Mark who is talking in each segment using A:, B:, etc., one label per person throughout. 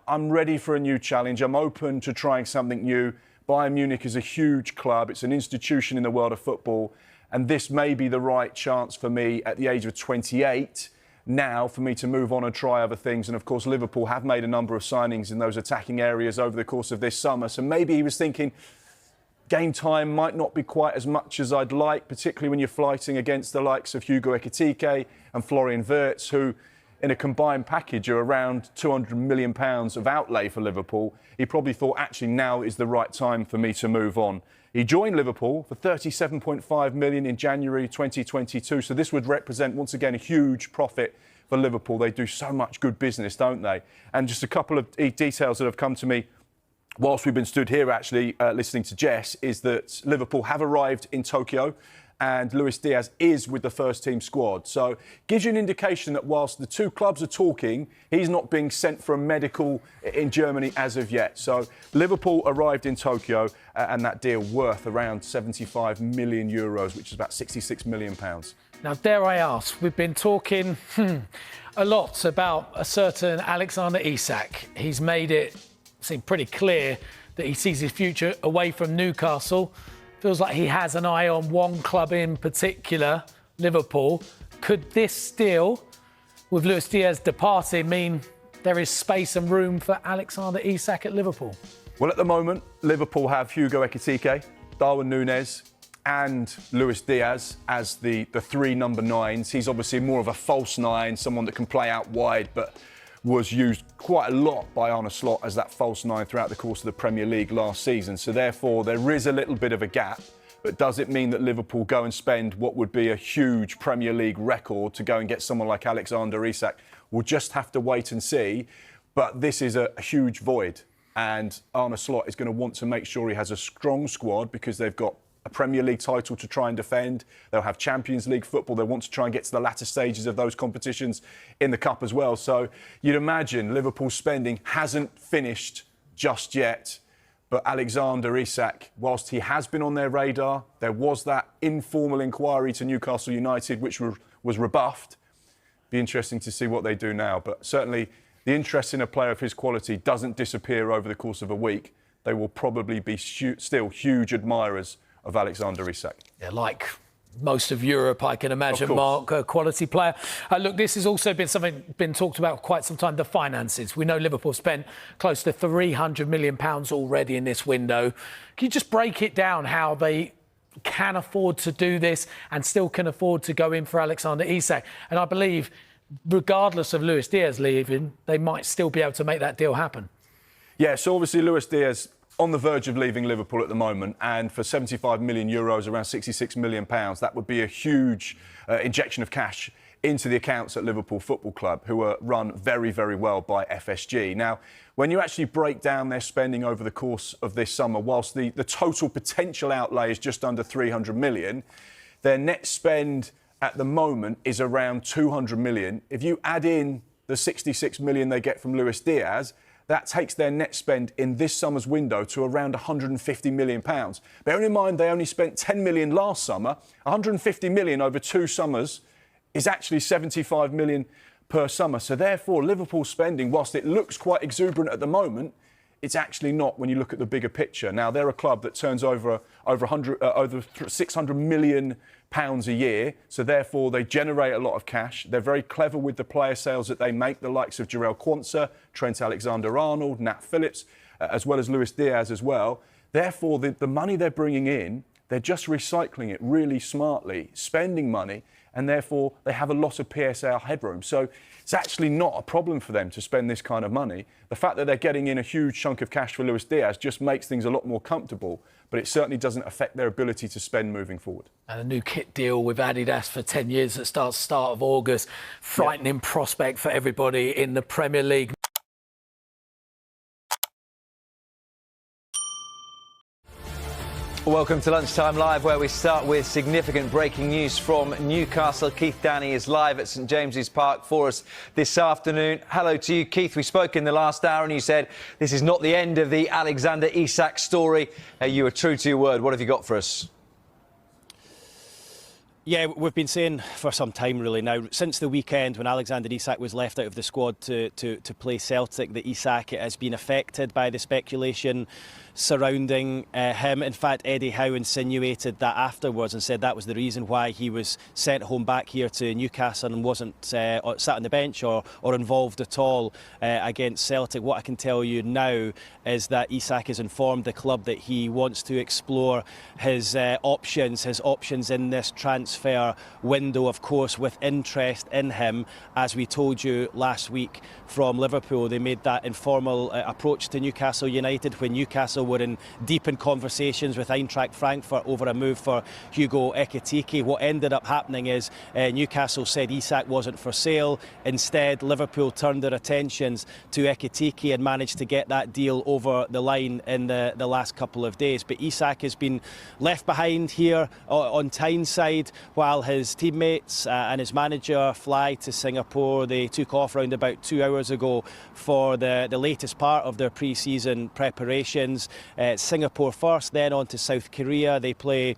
A: I'm ready for a new challenge. I'm open to trying something new. Bayern Munich is a huge club. It's an institution in the world of football. And this may be the right chance for me at the age of 28 now for me to move on and try other things. And of course, Liverpool have made a number of signings in those attacking areas over the course of this summer. So maybe he was thinking game time might not be quite as much as I'd like, particularly when you're fighting against the likes of Hugo Ekitike and Florian Wirtz, who in a combined package are around £200 million of outlay for Liverpool. He probably thought, actually, now is the right time for me to move on. He joined Liverpool for £37.5 million in January 2022. So this would represent, once again, a huge profit for Liverpool. They do so much good business, don't they? And just a couple of details that have come to me whilst we've been stood here, actually, listening to Jess, is that Liverpool have arrived in Tokyo and Luis Diaz is with the first-team squad. So gives you an indication that whilst the two clubs are talking, he's not being sent for a medical in Germany as of yet. So Liverpool arrived in Tokyo and that deal worth around €75 million, which is about £66 million.
B: Now, dare I ask, we've been talking a lot about a certain Alexander Isak. He's made it seem pretty clear that he sees his future away from Newcastle. Feels like he has an eye on one club in particular, Liverpool. Could this deal, with Luis Diaz departing, mean there is space and room for Alexander Isak at Liverpool?
A: Well, at the moment, Liverpool have Hugo Ekitike, Darwin Nunez and Luis Diaz as the three number nines. He's obviously more of a false nine, someone that can play out wide, but was used quite a lot by Arne Slot as that false nine throughout the course of the Premier League last season. So therefore, there is a little bit of a gap. But does it mean that Liverpool go and spend what would be a huge Premier League record to go and get someone like Alexander Isak? We'll just have to wait and see. But this is a huge void. And Arne Slot is going to want to make sure he has a strong squad because they've got a Premier League title to try and defend. They'll have Champions League football. They want to try and get to the latter stages of those competitions in the Cup as well. So you'd imagine Liverpool's spending hasn't finished just yet. But Alexander Isak, whilst he has been on their radar, there was that informal inquiry to Newcastle United, which was rebuffed. Be interesting to see what they do now. But certainly the interest in a player of his quality doesn't disappear over the course of a week. They will probably be still huge admirers of Alexander Isak.
B: Yeah, like most of Europe, I can imagine, Mark, a quality player. Look, this has also been talked about quite some time, the finances. We know Liverpool spent close to £300 million already in this window. Can you just break it down how they can afford to do this and still can afford to go in for Alexander Isak? And I believe, regardless of Luis Diaz leaving, they might still be able to make that deal happen.
A: Yeah, so obviously Luis Diaz on the verge of leaving Liverpool at the moment, and for €75 million, around £66 million, that would be a huge injection of cash into the accounts at Liverpool Football Club, who are run very, very well by FSG. Now, when you actually break down their spending over the course of this summer, whilst the total potential outlay is just under £300 million, their net spend at the moment is around £200 million. If you add in the £66 million they get from Luis Diaz, that takes their net spend in this summer's window to around £150 million. Bearing in mind they only spent £10 million last summer, £150 million over 2 summers is actually £75 million per summer. So therefore, Liverpool's spending, whilst it looks quite exuberant at the moment, it's actually not when you look at the bigger picture. Now, they're a club that turns over £600 million a year, so therefore they generate a lot of cash. They're very clever with the player sales that they make, the likes of Jarell Quansah, Trent Alexander-Arnold, Nat Phillips, as well as Luis Diaz as well. Therefore, the money they're bringing in, they're just recycling it really smartly, spending money, and therefore they have a lot of PSL headroom. So it's actually not a problem for them to spend this kind of money. The fact that they're getting in a huge chunk of cash for Luis Diaz just makes things a lot more comfortable, but it certainly doesn't affect their ability to spend moving forward.
B: And a new kit deal with Adidas for 10 years that starts start of August. Frightening prospect for everybody in the Premier League.
C: Welcome to Lunchtime Live, where we start with significant breaking news from Newcastle. Keith Danney is live at St James's Park for us this afternoon. Hello to you, Keith. We spoke in the last hour and you said this is not the end of the Alexander Isak story. You were true to your word. What have you got for us?
D: Yeah, we've been saying for some time really now, since the weekend when Alexander Isak was left out of the squad to play Celtic, that Isak has been affected by the speculation surrounding him. In fact, Eddie Howe insinuated that afterwards and said that was the reason why he was sent home back here to Newcastle and wasn't sat on the bench or involved at all against Celtic. What I can tell you now is that Isak has informed the club that he wants to explore his options in this transfer window, of course, with interest in him. As we told you last week from Liverpool, they made that informal approach to Newcastle United when Newcastle were in deep in conversations with Eintracht Frankfurt over a move for Hugo Ekitike. What ended up happening is Newcastle said Isak wasn't for sale. Instead, Liverpool turned their attentions to Ekitike and managed to get that deal over the line in the last couple of days. But Isak has been left behind here on Tyneside while his teammates and his manager fly to Singapore. They took off around about 2 hours ago for the latest part of their pre-season preparations. Singapore first, then on to South Korea. They play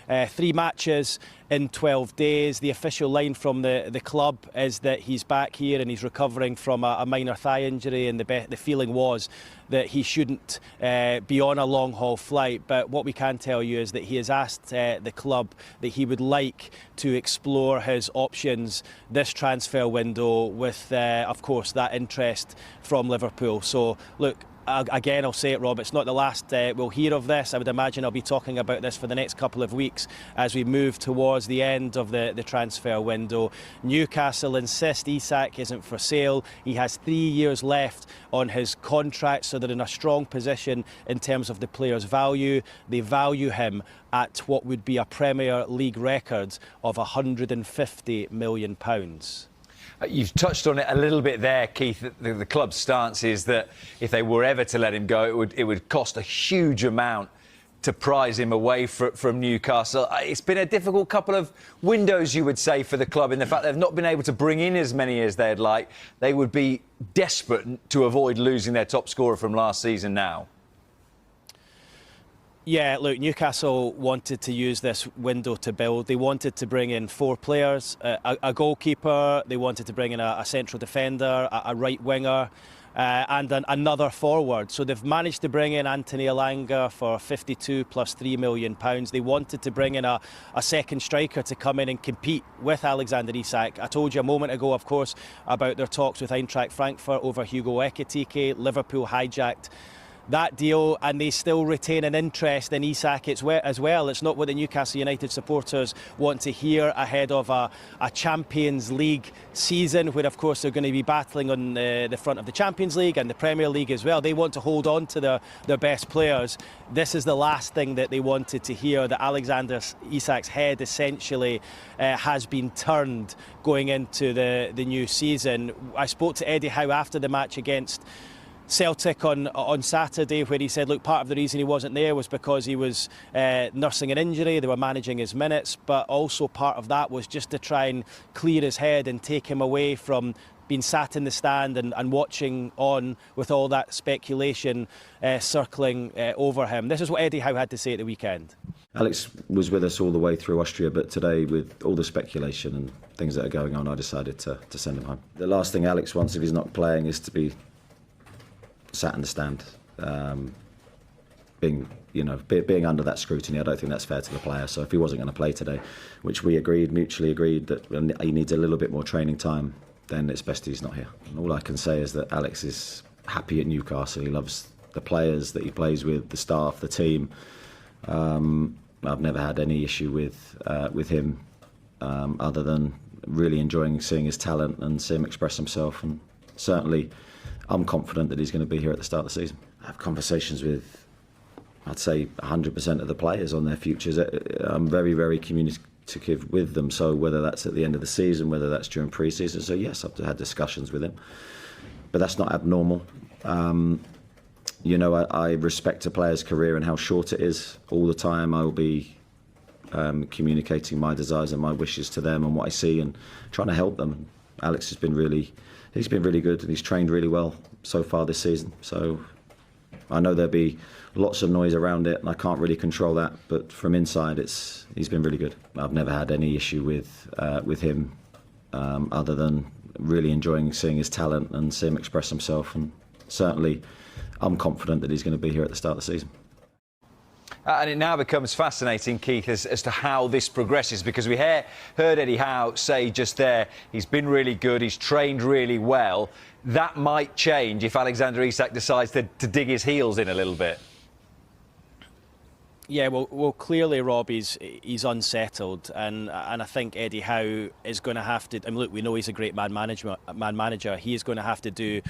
D: 3 matches in 12 days. The official line from the club is that he's back here and he's recovering from a minor thigh injury, and the feeling was that he shouldn't be on a long haul flight. But what we can tell you is that he has asked the club that he would like to explore his options this transfer window with, of course, that interest from Liverpool. So look, again, I'll say it, Rob, it's not the last we'll hear of this. I would imagine I'll be talking about this for the next couple of weeks as we move towards the end of the transfer window. Newcastle insist Isak isn't for sale. He has 3 years left on his contract, so they're in a strong position in terms of the player's value. They value him at what would be a Premier League record of £150 million.
C: You've touched on it a little bit there, Keith. The club's stance is that if they were ever to let him go, it would cost a huge amount to prize him away from Newcastle. It's been a difficult couple of windows, you would say, for the club, in the fact they've not been able to bring in as many as they'd like. They would be desperate to avoid losing their top scorer from last season now.
D: Yeah, look, Newcastle wanted to use this window to build. They wanted to bring in 4 players, a goalkeeper, they wanted to bring in a central defender, a right winger, and another forward. So they've managed to bring in Anthony Elanga for 52 plus £3 million. They wanted to bring in a second striker to come in and compete with Alexander Isak. I told you a moment ago, of course, about their talks with Eintracht Frankfurt over Hugo Ekitike. Liverpool hijacked that deal, and they still retain an interest in Isak as well. It's not what the Newcastle United supporters want to hear ahead of a Champions League season, where of course they're going to be battling on the front of the Champions League and the Premier League as well. They want to hold on to their best players. This is the last thing that they wanted to hear, that Alexander Isak's head essentially has been turned going into the new season. I spoke to Eddie Howe after the match against Celtic on Saturday, where he said, look, part of the reason he wasn't there was because he was nursing an injury. They were managing his minutes, but also part of that was just to try and clear his head and take him away from being sat in the stand and watching on with all that speculation circling over him. This is what Eddie Howe had to say at the weekend.
E: Alex was with us all the way through Austria, but today, with all the speculation and things that are going on, I decided to send him home. The last thing Alex wants if he's not playing is to be sat in the stand, being under that scrutiny. I don't think that's fair to the player. So if he wasn't going to play today, which we mutually agreed that he needs a little bit more training time, then it's best he's not here. And all I can say is that Alex is happy at Newcastle. He loves the players that he plays with, the staff, the team. I've never had any issue with him, other than really enjoying seeing his talent and seeing him express himself. And certainly, I'm confident that he's going to be here at the start of the season. I have conversations with, I'd say, 100% of the players on their futures. I'm very, very communicative with them. So whether that's at the end of the season, whether that's during pre-season. So yes, I've had discussions with him, but that's not abnormal. I respect a player's career and how short it is. All the time I will be communicating my desires and my wishes to them and what I see and trying to help them. Alex has been really good and he's trained really well so far this season. So I know there'll be lots of noise around it, and I can't really control that. But from inside, he's been really good. I've never had any issue with him, other than really enjoying seeing his talent and seeing him express himself. And certainly, I'm confident that he's going to be here at the start of the season.
C: And it now becomes fascinating, Keith, as to how this progresses, because we heard Eddie Howe say just there, he's been really good, he's trained really well. That might change if Alexander Isak decides to dig his heels in a little bit.
D: Yeah, well, clearly, Rob, he's unsettled, and I think Eddie Howe is going to have to. And look, we know he's a great man manager. He is going to have to do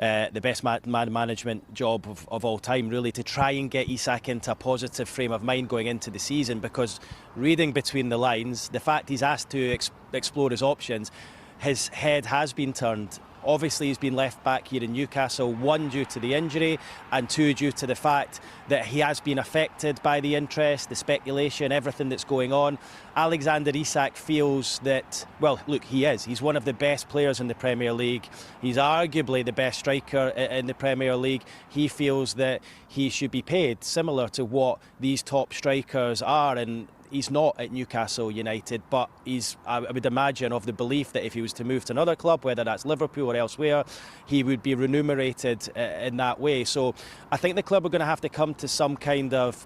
D: the best man management job of all time, really, to try and get Isak into a positive frame of mind going into the season. Because reading between the lines, the fact he's asked to explore his options, his head has been turned. Obviously, he's been left back here in Newcastle, 1, due to the injury, and 2, due to the fact that he has been affected by the interest, the speculation, everything that's going on. Alexander Isak feels that, well, look, he is. He's one of the best players in the Premier League. He's arguably the best striker in the Premier League. He feels that he should be paid similar to what these top strikers are, and he's not at Newcastle United, but he's, I would imagine, of the belief that if he was to move to another club, whether that's Liverpool or elsewhere, he would be remunerated in that way. So I think the club are going to have to come to some kind of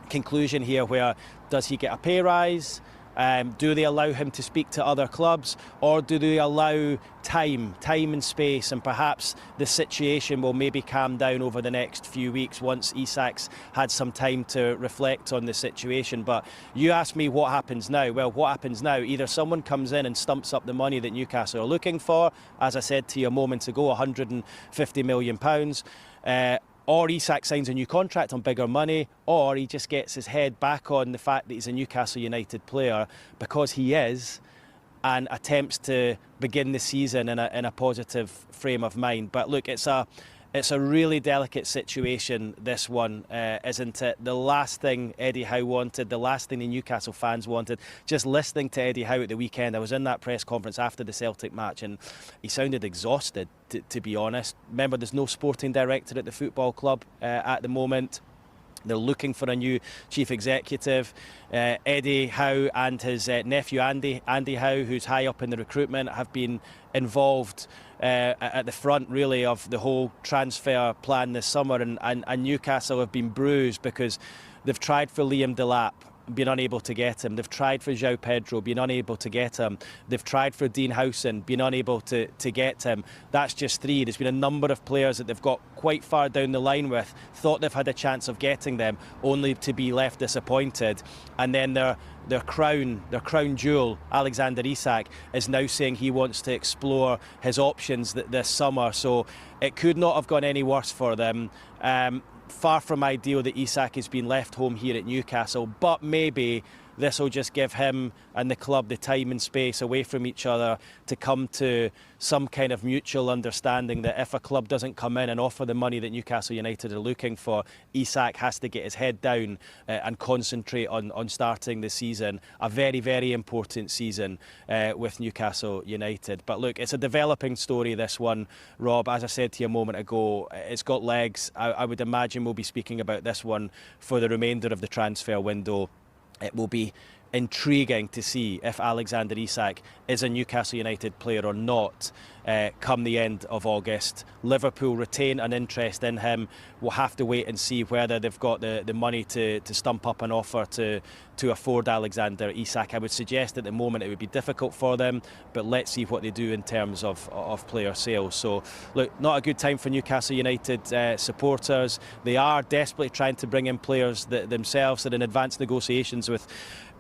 D: conclusion here where, does he get a pay rise? Do they allow him to speak to other clubs, or do they allow time and space, and perhaps the situation will maybe calm down over the next few weeks once Isak's had some time to reflect on the situation? But you asked me what happens now. Well, what happens now? Either someone comes in and stumps up the money that Newcastle are looking for, as I said to you a moment ago, £150 million, or Isak signs a new contract on bigger money, or he just gets his head back on the fact that he's a Newcastle United player, because he is, and attempts to begin the season in a positive frame of mind. But look, it's a really delicate situation, this one, isn't it? The last thing Eddie Howe wanted, the last thing the Newcastle fans wanted, just listening to Eddie Howe at the weekend, I was in that press conference after the Celtic match, and he sounded exhausted, to be honest. Remember, there's no sporting director at the football club at the moment. They're looking for a new chief executive. Eddie Howe and his nephew Andy Howe, who's high up in the recruitment, have been involved at the front, really, of the whole transfer plan this summer. And Newcastle have been bruised because they've tried for Liam Delap, been unable to get him. They've tried for João Pedro, been unable to get him. They've tried for Dean Howson, been unable to get him. That's just 3. There's been a number of players that they've got quite far down the line with, thought they've had a chance of getting them, only to be left disappointed. And then their crown jewel, Alexander Isak, is now saying he wants to explore his options this summer. So it could not have gone any worse for them. Far from ideal that Isak has been left home here at Newcastle, but maybe this will just give him and the club the time and space away from each other to come to some kind of mutual understanding that if a club doesn't come in and offer the money that Newcastle United are looking for, Isak has to get his head down and concentrate on starting the season. A very, very important season with Newcastle United. But look, it's a developing story, this one, Rob. As I said to you a moment ago, it's got legs. I would imagine we'll be speaking about this one for the remainder of the transfer window. It will be intriguing to see if Alexander Isak is a Newcastle United player or not come the end of August. Liverpool retain an interest in him. We'll have to wait and see whether they've got the money to stump up an offer to afford Alexander Isak. I would suggest at the moment it would be difficult for them, but let's see what they do in terms of player sales. So look, not a good time for Newcastle United supporters. They are desperately trying to bring in players themselves. They're in advanced negotiations with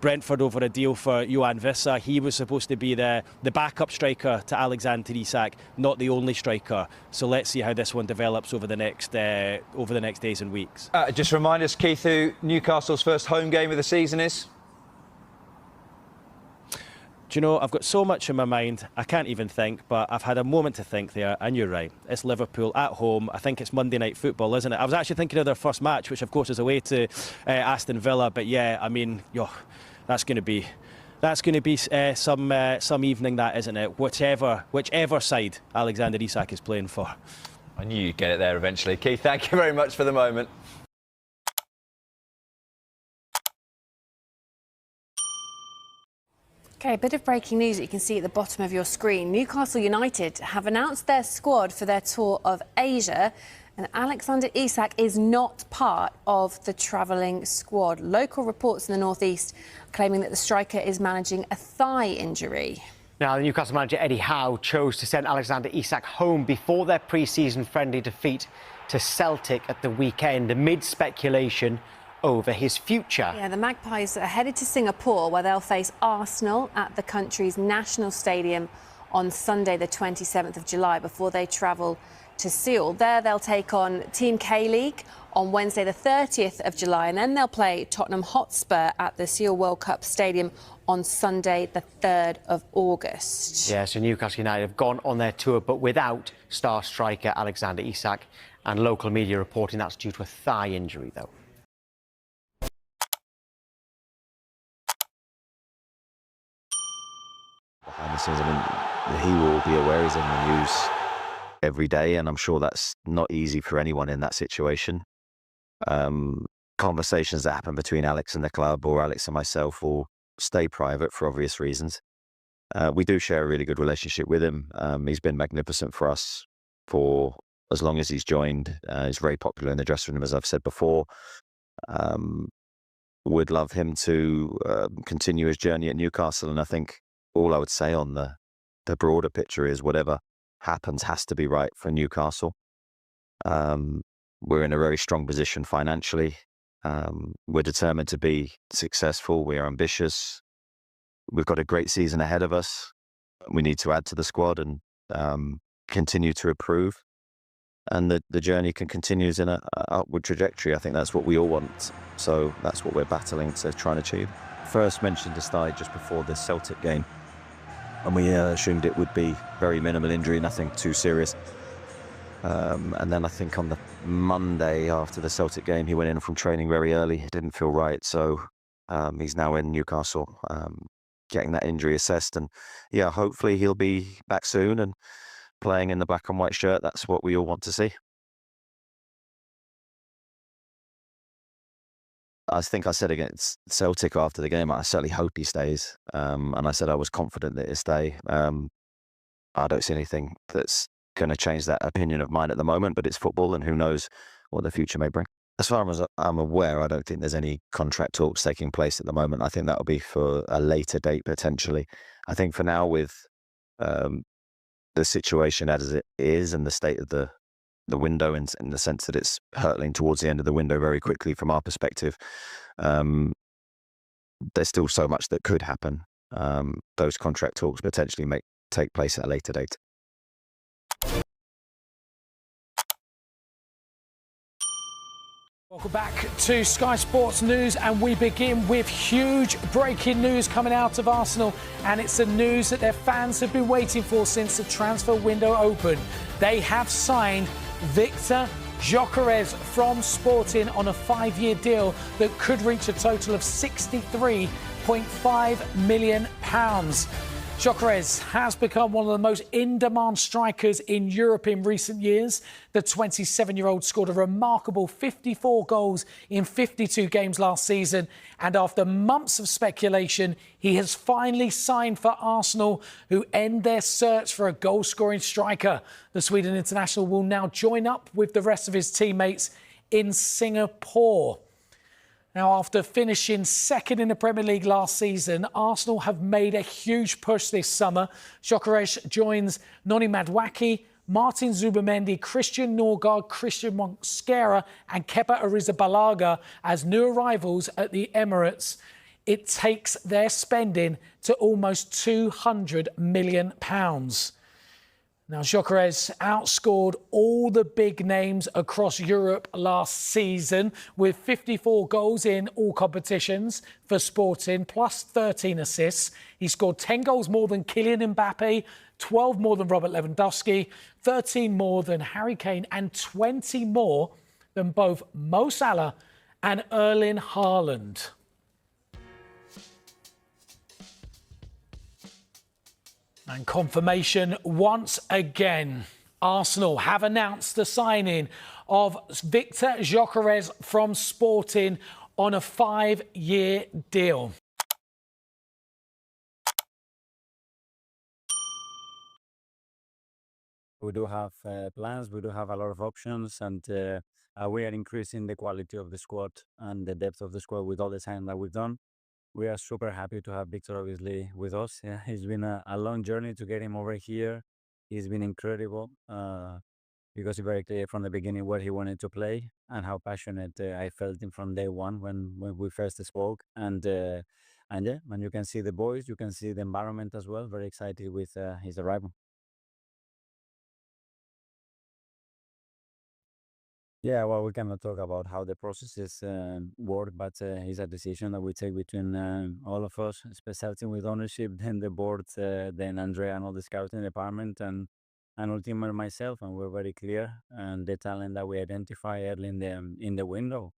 D: Brentford over a deal for Johan Wissa. He was supposed to be the backup striker to Alexander Isak, not the only striker. So let's see how this one develops over the next days and weeks.
C: Just remind us, Keith, who Newcastle's first home game of the season is?
D: Do you know, I've got so much in my mind, I can't even think, but I've had a moment to think there, and you're right. It's Liverpool at home. I think it's Monday Night Football, isn't it? I was actually thinking of their first match, which of course is away to Aston Villa, but yeah, I mean, that's going to be some evening, that, isn't it? Whichever side Alexander Isak is playing for.
C: I knew you'd get it there eventually. Keith, thank you very much for the moment.
F: OK, a bit of breaking news that you can see at the bottom of your screen. Newcastle United have announced their squad for their tour of Asia, and Alexander Isak is not part of the travelling squad. Local reports in the northeast claiming that the striker is managing a thigh injury.
G: Now, the Newcastle manager Eddie Howe chose to send Alexander Isak home before their pre-season friendly defeat to Celtic at the weekend, amid speculation over his future.
F: Yeah, the Magpies are headed to Singapore, where they'll face Arsenal at the country's national stadium on Sunday, the 27th of July, before they travel to Seoul. There they'll take on Team K-League on Wednesday, the 30th of July, and then they'll play Tottenham Hotspur at the Seoul World Cup Stadium on Sunday, the 3rd of August.
G: Yeah, so Newcastle United have gone on their tour, but without star striker Alexander Isak, and local media reporting that's due to a thigh injury, though.
E: Behind the scenes, I mean, he will be aware he's in the news every day, and I'm sure that's not easy for anyone in that situation. Conversations that happen between Alex and the club, or Alex and myself, will stay private for obvious reasons. We do share a really good relationship with him. He's been magnificent for us for as long as he's joined. He's very popular in the dressing room, as I've said before. Would love him to continue his journey at Newcastle, and I think all I would say on the broader picture is whatever happens has to be right for Newcastle. We're in a very strong position financially. We're determined to be successful. We are ambitious. We've got a great season ahead of us. We need to add to the squad and continue to improve. And the journey can continue in an upward trajectory. I think that's what we all want. So that's what we're battling to try and achieve. First mentioned the thigh just before the Celtic game, and we assumed it would be very minimal injury, nothing too serious. And then I think on the Monday after the Celtic game, he went in from training very early. It didn't feel right, so he's now in Newcastle, getting that injury assessed. And yeah, hopefully he'll be back soon and playing in the black and white shirt. That's what we all want to see. I think I said against Celtic after the game, I certainly hope he stays. And I said I was confident that he'll stay. I don't see anything that's going to change that opinion of mine at the moment, but it's football and who knows what the future may bring. As far as I'm aware, I don't think there's any contract talks taking place at the moment. I think that'll be for a later date, potentially. I think for now, with the situation as it is and the state of the window, in the sense that it's hurtling towards the end of the window very quickly from our perspective, there's still so much that could happen. Those contract talks potentially may take place at a later date.
B: Welcome back to Sky Sports News, and we begin with huge breaking news coming out of Arsenal, and it's the news that their fans have been waiting for since the transfer window opened. They have signed Viktor Gyokeres from Sporting on a 5-year deal that could reach a total of £63.5 million. Gyokeres has become one of the most in-demand strikers in Europe in recent years. The 27-year-old scored a remarkable 54 goals in 52 games last season, and after months of speculation, he has finally signed for Arsenal, who end their search for a goal-scoring striker. The Sweden international will now join up with the rest of his teammates in Singapore. Now, after finishing second in the Premier League last season, Arsenal have made a huge push this summer. Gyokeres joins Noni Madueke, Martin Zubimendi, Christian Norgard, Christian Mosquera and Kepa Arrizabalaga as new arrivals at the Emirates. It takes their spending to almost £200 million. Now, Gyokeres outscored all the big names across Europe last season with 54 goals in all competitions for Sporting, plus 13 assists. He scored 10 goals more than Kylian Mbappe, 12 more than Robert Lewandowski, 13 more than Harry Kane, and 20 more than both Mo Salah and Erling Haaland. And confirmation once again Arsenal have announced the signing of Viktor Gyokeres from Sporting on a 5-year deal.
H: We do have plans, we do have a lot of options, and we are increasing the quality of the squad and the depth of the squad with all the signing that we've done. We are super happy to have Viktor obviously with us. Yeah, it's been a long journey to get him over here. He's been incredible because he very clear from the beginning where he wanted to play and how passionate I felt him from day one when we first spoke. And yeah, and you can see the boys, you can see the environment as well. Very excited with his arrival. Yeah, well, we cannot talk about how the processes work, but it's a decision that we take between all of us, starting with ownership, then the board, then Andrea and all the scouting department, and ultimately myself. And we're very clear and the talent that we identify early in the window.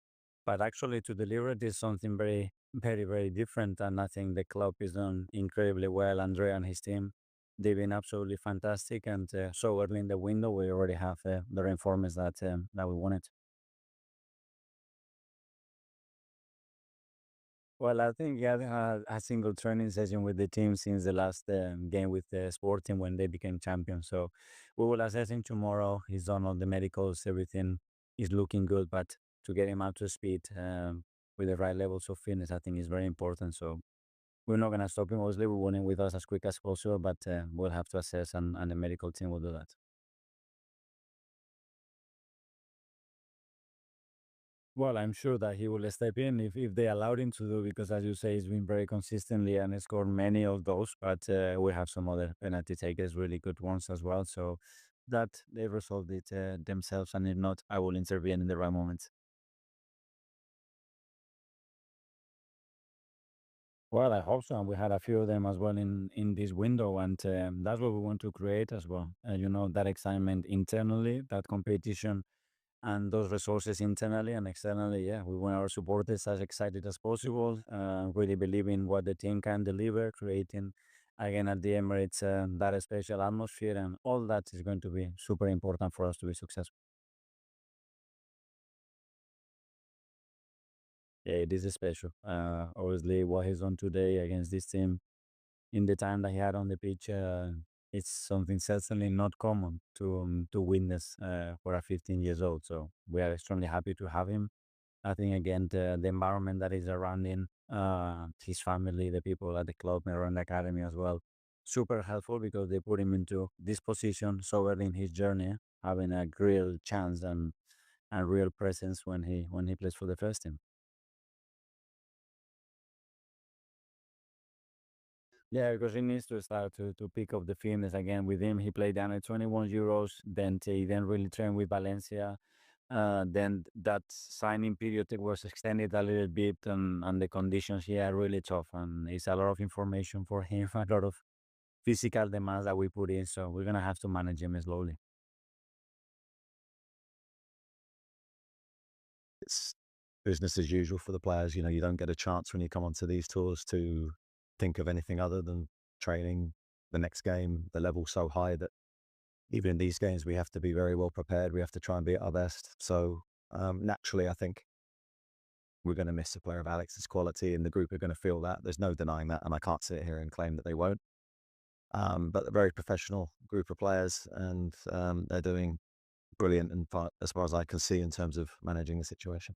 H: But actually, to deliver it is something very, very, very different. And I think the club is done incredibly well. Andrea and his team, they've been absolutely fantastic. And so early in the window, we already have the reinforcements that we wanted. Well, I think yeah, a single training session with the team since the last game with the Sporting when they became champions. So we will assess him tomorrow. He's done all the medicals, everything is looking good. But to get him up to speed with the right levels of fitness, I think is very important. So we're not going to stop him. Obviously, we want him with us as quick as possible, but we'll have to assess, and the medical team will do that. Well, I'm sure that he will step in if they allowed him to do, because as you say, he's been very consistently and scored many of those, but we have some other penalty takers, really good ones as well. So that they resolved it themselves, and if not, I will intervene in the right moment. Well, I hope so. And we had a few of them as well in this window, and that's what we want to create as well. That excitement internally, that competition, and those resources internally and externally. Yeah, we want our supporters as excited as possible. Really believe in what the team can deliver, creating again at the Emirates that special atmosphere, and all that is going to be super important for us to be successful. Yeah, it is special. Obviously, what he's done today against this team in the time that he had on the pitch, it's something certainly not common to witness for a 15 years old. So we are extremely happy to have him. I think again the environment that is around him, his family, the people at the club and around the academy as well, super helpful because they put him into this position so early in his journey, having a real chance and real presence when he plays for the first team. Yeah, because he needs to start to pick up the fitness again with him. He played down at 21 Euros, then he then really trained with Valencia. Then that signing period was extended a little bit, and the conditions here are really tough, and it's a lot of information for him, a lot of physical demands that we put in. So we're gonna have to manage him slowly.
E: It's business as usual for the players. You don't get a chance when you come onto these tours to think of anything other than training, the next game. The level's so high that even in these games, we have to be very well prepared. We have to try and be at our best. So naturally, I think we're going to miss a player of Alex's quality, and the group are going to feel that. There's no denying that, and I can't sit here and claim that they won't. But a very professional group of players, and they're doing brilliant as far as I can see in terms of managing the situation.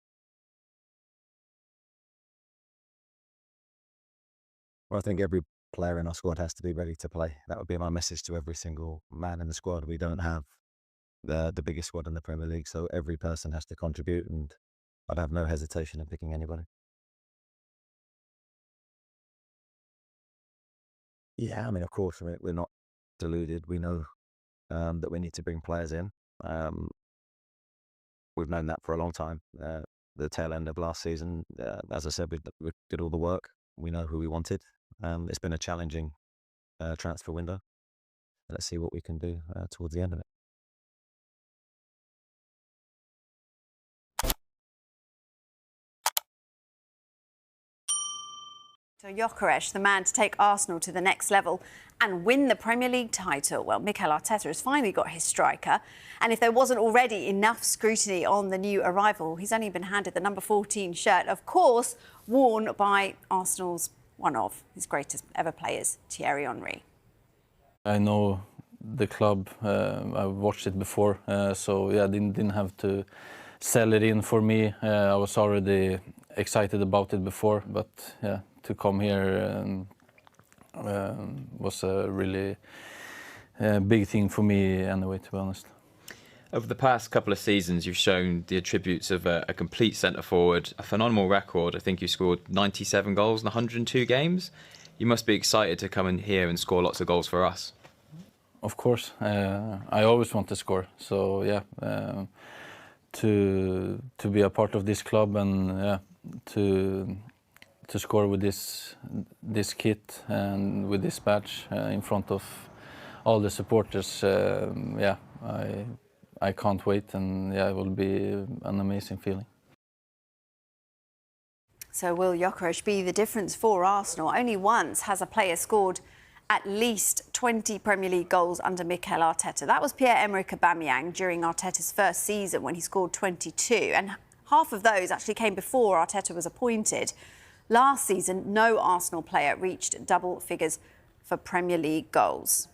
E: Well, I think every player in our squad has to be ready to play. That would be my message to every single man in the squad. We don't have the biggest squad in the Premier League, so every person has to contribute, and I'd have no hesitation in picking anybody. Yeah, I mean, of course, we're not deluded. We know that we need to bring players in. We've known that for a long time. The tail end of last season, as I said, we did all the work. We know who we wanted. It's been a challenging transfer window. Let's see what we can do towards the end of it.
I: So Gyokeres, the man to take Arsenal to the next level and win the Premier League title. Well, Mikel Arteta has finally got his striker. And if there wasn't already enough scrutiny on the new arrival, he's only been handed the number 14 shirt, of course, worn by Arsenal's one of his greatest ever players, Thierry Henry.
J: I know the club, I've watched it before, so yeah, didn't have to sell it in for me. I was already excited about it before, but yeah, to come here was a really big thing for me anyway, to be honest.
K: Over the past couple of seasons, you've shown the attributes of a complete centre-forward, a phenomenal record. I think you scored 97 goals in 102 games. You must be excited to come in here and score lots of goals for us.
J: Of course, I always want to score. So yeah, to be a part of this club and yeah, to score with this kit and with this badge in front of all the supporters, yeah, I can't wait, and yeah, it will be an amazing feeling.
I: So will Gyokeres be the difference for Arsenal? Only once has a player scored at least 20 Premier League goals under Mikel Arteta. That was Pierre-Emerick Aubameyang during Arteta's first season when he scored 22. And half of those actually came before Arteta was appointed. Last season, no Arsenal player reached double figures for Premier League goals.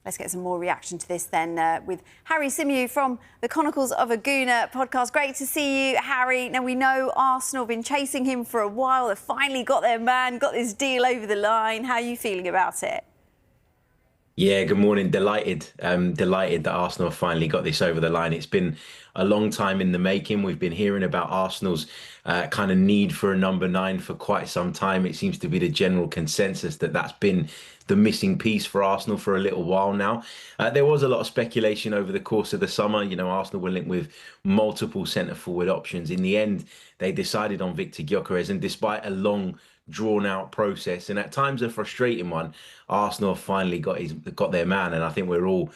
I: Let's get some more reaction to this then with Harry Symeou from the Chronicles of a Gooner podcast. Great to see you, Harry. Now, we know Arsenal have been chasing him for a while. They've finally got their man, got this deal over the line. How are you feeling about it?
L: Yeah, good morning. Delighted. Delighted that Arsenal have finally got this over the line. It's been a long time in the making. We've been hearing about Arsenal's kind of need for a number 9 for quite some time. It seems to be the general consensus that that's been the missing piece for Arsenal for a little while now. There was a lot of speculation over the course of the summer. You know, Arsenal were linked with multiple centre-forward options. In the end, they decided on Viktor Gyokeres, and despite a long, drawn-out process and at times a frustrating one, Arsenal finally got their man, and I think we're all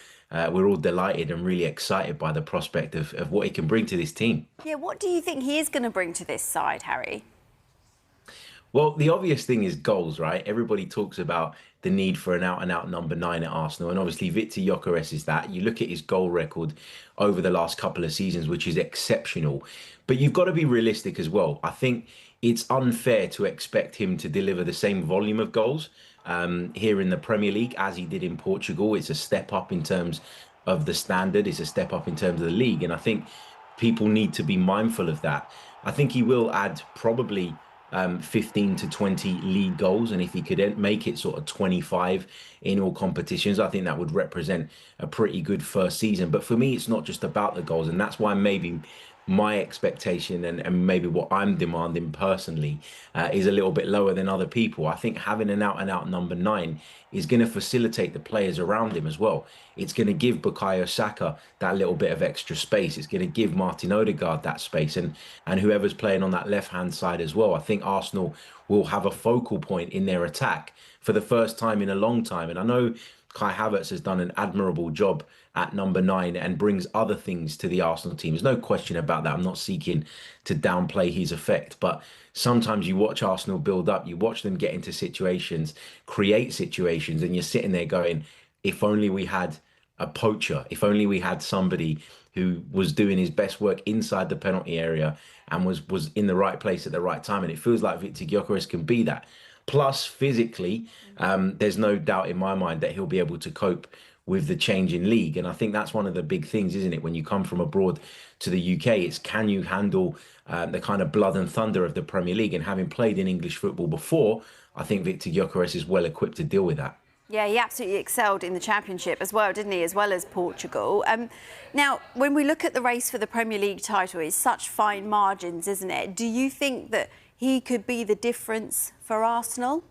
L: delighted and really excited by the prospect of what he can bring to this team.
I: Yeah, what do you think he is going to bring to this side, Harry?
L: Well, the obvious thing is goals, right? Everybody talks about the need for an out-and-out number 9 at Arsenal, and obviously Viktor Gyokeres is that. You look at his goal record over the last couple of seasons, which is exceptional, but you've got to be realistic as well. I think it's unfair to expect him to deliver the same volume of goals here in the Premier League as he did in Portugal. It's a step up in terms of the standard. It's a step up in terms of the league, and I think people need to be mindful of that. I think he will add probably 15 to 20 league goals, and if he could make it sort of 25 in all competitions, I think that would represent a pretty good first season. But for me, it's not just about the goals, and that's why maybe my expectation and maybe what I'm demanding personally is a little bit lower than other people. I think having an out-and-out number 9 is going to facilitate the players around him as well. It's going to give Bukayo Saka that little bit of extra space. It's going to give Martin Odegaard that space, and whoever's playing on that left-hand side as well. I think Arsenal will have a focal point in their attack for the first time in a long time. And I know Kai Havertz has done an admirable job at number 9 and brings other things to the Arsenal team. There's no question about that. I'm not seeking to downplay his effect, but sometimes you watch Arsenal build up, you watch them get into situations, create situations, and you're sitting there going, if only we had a poacher, if only we had somebody who was doing his best work inside the penalty area and was in the right place at the right time. And it feels like Viktor Gyokeres can be that. Plus, physically, there's no doubt in my mind that he'll be able to cope with the change in league. And I think that's one of the big things, isn't it? When you come from abroad to the UK, it's can you handle the kind of blood and thunder of the Premier League? And having played in English football before, I think Viktor Gyokeres is well equipped to deal with that.
I: Yeah, he absolutely excelled in the Championship as well, didn't he, as well as Portugal. Now, when we look at the race for the Premier League title, it's such fine margins, isn't it? Do you think that he could be the difference for Arsenal?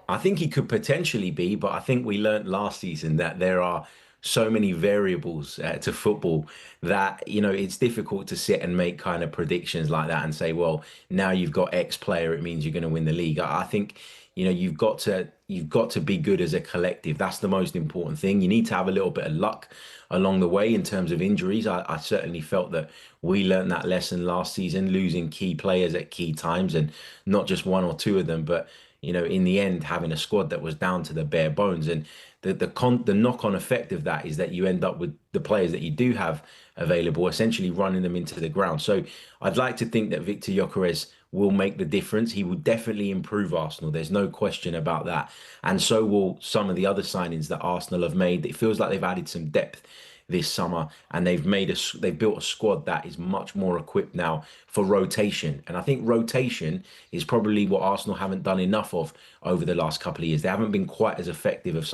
L: I think he could potentially be, but I think we learnt last season that there are so many variables to football that, you know, it's difficult to sit and make kind of predictions like that and say, well, now you've got X player, it means you're going to win the league. I think, you know, you've got to be good as a collective. That's the most important thing. You need to have a little bit of luck along the way in terms of injuries. I certainly felt that we learned that lesson last season, losing key players at key times, and not just one or two of them, but, you know, in the end, having a squad that was down to the bare bones. And the knock-on effect of that is that you end up with the players that you do have available, essentially running them into the ground. So I'd like to think that Viktor Gyokeres will make the difference. He will definitely improve Arsenal. There's no question about that. And so will some of the other signings that Arsenal have made. It feels like they've added some depth this summer, and they've built a squad that is much more equipped now for rotation. And I think rotation is probably what Arsenal haven't done enough of over the last couple of years. They haven't been quite as effective as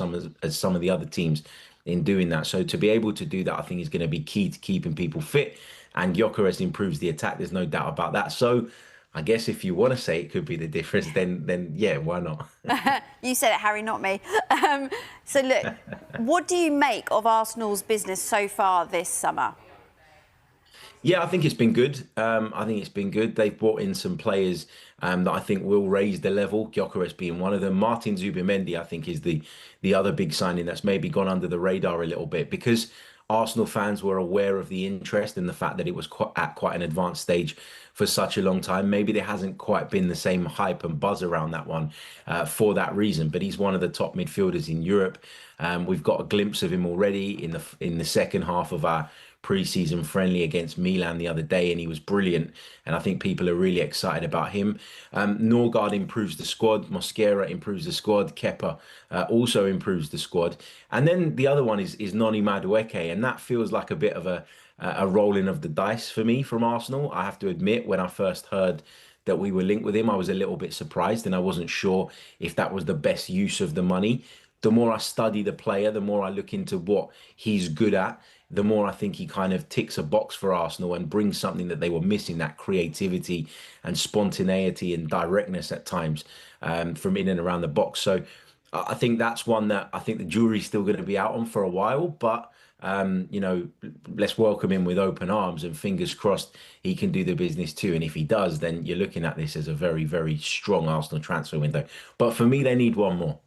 L: some of the other teams in doing that. So to be able to do that, I think is going to be key to keeping people fit. And Gyokeres improves the attack. There's no doubt about that. So I guess if you want to say it could be the difference, then yeah, why not?
I: You said it, Harry, not me. So look, what do you make of Arsenal's business so far this summer?
L: Yeah, I think it's been good. They've brought in some players that I think will raise the level, Gyokeres being one of them. Martin Zubimendi, I think, is the other big signing that's maybe gone under the radar a little bit, because Arsenal fans were aware of the interest and the fact that it was at quite an advanced stage for such a long time. Maybe there hasn't quite been the same hype and buzz around that one for that reason. But he's one of the top midfielders in Europe. We've got a glimpse of him already in the second half of our pre-season friendly against Milan the other day, and he was brilliant. And I think people are really excited about him. Norgard improves the squad. Mosquera improves the squad. Kepa also improves the squad. And then the other one is Noni Madueke, and that feels like a bit of a rolling of the dice for me from Arsenal. I have to admit, when I first heard that we were linked with him, I was a little bit surprised, and I wasn't sure if that was the best use of the money. The more I study the player, the more I look into what he's good at, the more I think he kind of ticks a box for Arsenal and brings something that they were missing, that creativity and spontaneity and directness at times from in and around the box. So I think that's one that I think the jury's still going to be out on for a while, but you know, let's welcome him with open arms, and fingers crossed he can do the business too. And if he does, then you're looking at this as a very, very strong Arsenal transfer window. But for me, they need one more.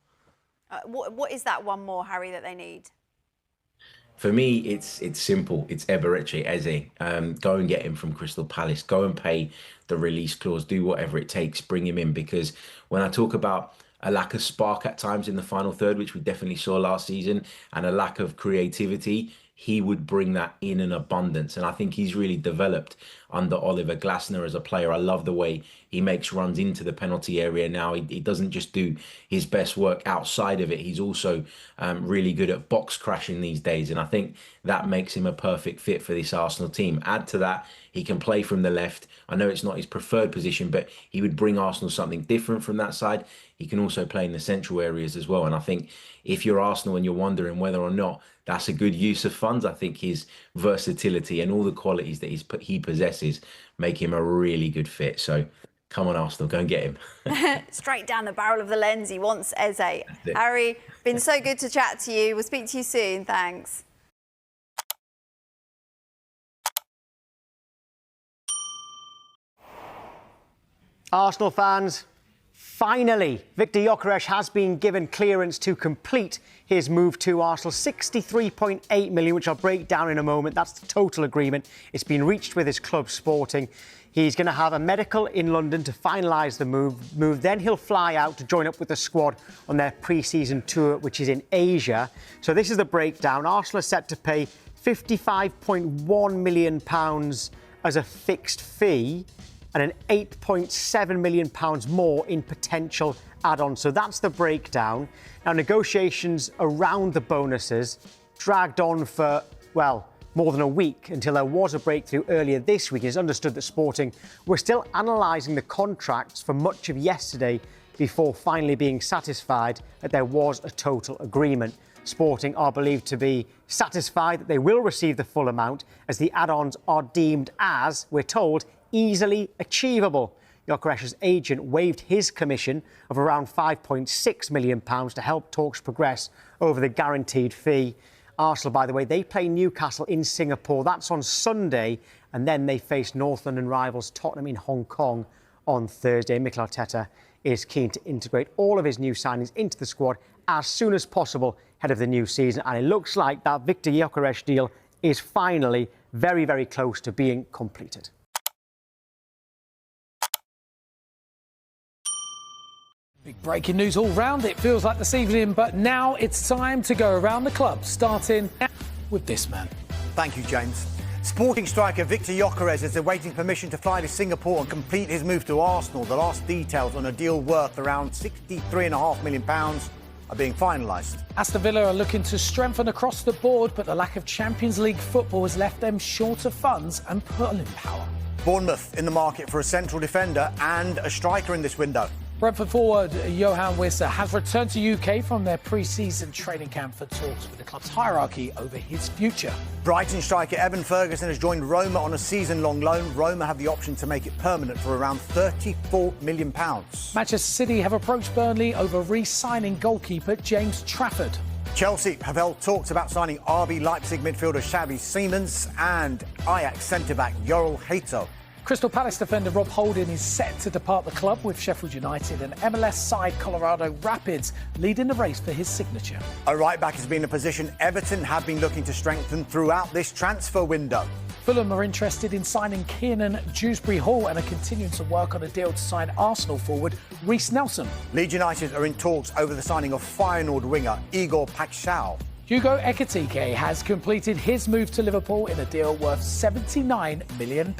I: What is that one more, Harry, that they need?
L: For me, it's simple. It's Eberechi Eze. Go and get him from Crystal Palace. Go and pay the release clause. Do whatever it takes. Bring him in, because when I talk about a lack of spark at times in the final third, which we definitely saw last season, and a lack of creativity, he would bring that in an abundance. And I think he's really developed under Oliver Glasner as a player. I love the way he makes runs into the penalty area now. He doesn't just do his best work outside of it. He's also really good at box crashing these days. And I think that makes him a perfect fit for this Arsenal team. Add to that, he can play from the left. I know it's not his preferred position, but he would bring Arsenal something different from that side. He can also play in the central areas as well. And I think if you're Arsenal and you're wondering whether or not that's a good use of funds, I think his versatility and all the qualities that he possesses make him a really good fit. So come on, Arsenal, go and get him.
I: Straight down the barrel of the lens, he wants Eze. Harry, been so good to chat to you. We'll speak to you soon. Thanks.
G: Arsenal fans, finally, Viktor Gyokeres has been given clearance to complete his move to Arsenal. 63.8 million, which I'll break down in a moment. That's the total agreement. It's been reached with his club Sporting. He's going to have a medical in London to finalise the move. Then he'll fly out to join up with the squad on their pre-season tour, which is in Asia. So this is the breakdown. Arsenal are set to pay £55.1 million as a fixed fee, and an £8.7 million more in potential add-ons. So that's the breakdown. Now, negotiations around the bonuses dragged on for, well, more than a week, until there was a breakthrough earlier this week. It's understood that Sporting were still analysing the contracts for much of yesterday before finally being satisfied that there was a total agreement. Sporting are believed to be satisfied that they will receive the full amount, as the add-ons are deemed as, we're told, easily achievable. Gyokeres' agent waived his commission of around £5.6 million to help talks progress over the guaranteed fee. Arsenal, by the way, they play Newcastle in Singapore. That's on Sunday, and then they face North London rivals Tottenham in Hong Kong on Thursday. Mikel Arteta is keen to integrate all of his new signings into the squad as soon as possible ahead of the new season, and it looks like that Viktor Gyokeres deal is finally very, very close to being completed.
B: Big breaking news all round, it feels like this evening, but now it's time to go around the club, starting with this man.
M: Thank you, James. Sporting striker Viktor Gyokeres is awaiting permission to fly to Singapore and complete his move to Arsenal. The last details on a deal worth around £63.5 million are being finalised.
B: Aston Villa are looking to strengthen across the board, but the lack of Champions League football has left them short of funds and pulling power.
M: Bournemouth in the market for a central defender and a striker in this window.
B: Brentford forward Johan Wissa has returned to UK from their pre-season training camp for talks with the club's hierarchy over his future.
M: Brighton striker Evan Ferguson has joined Roma on a season-long loan. Roma have the option to make it permanent for around £34 million.
B: Manchester City have approached Burnley over re-signing goalkeeper James Trafford.
M: Chelsea have held talks about signing RB Leipzig midfielder Xavi Simons and Ajax centre-back Yoel Hato.
B: Crystal Palace defender Rob Holding is set to depart the club, with Sheffield United and MLS side Colorado Rapids leading the race for his signature.
M: A right-back has been a position Everton have been looking to strengthen throughout this transfer window.
B: Fulham are interested in signing Kiernan Dewsbury-Hall and are continuing to work on a deal to sign Arsenal forward Reece Nelson.
M: Leeds United are in talks over the signing of Feyenoord winger Igor Paixão.
B: Hugo Ekitike has completed his move to Liverpool in a deal worth £79 million.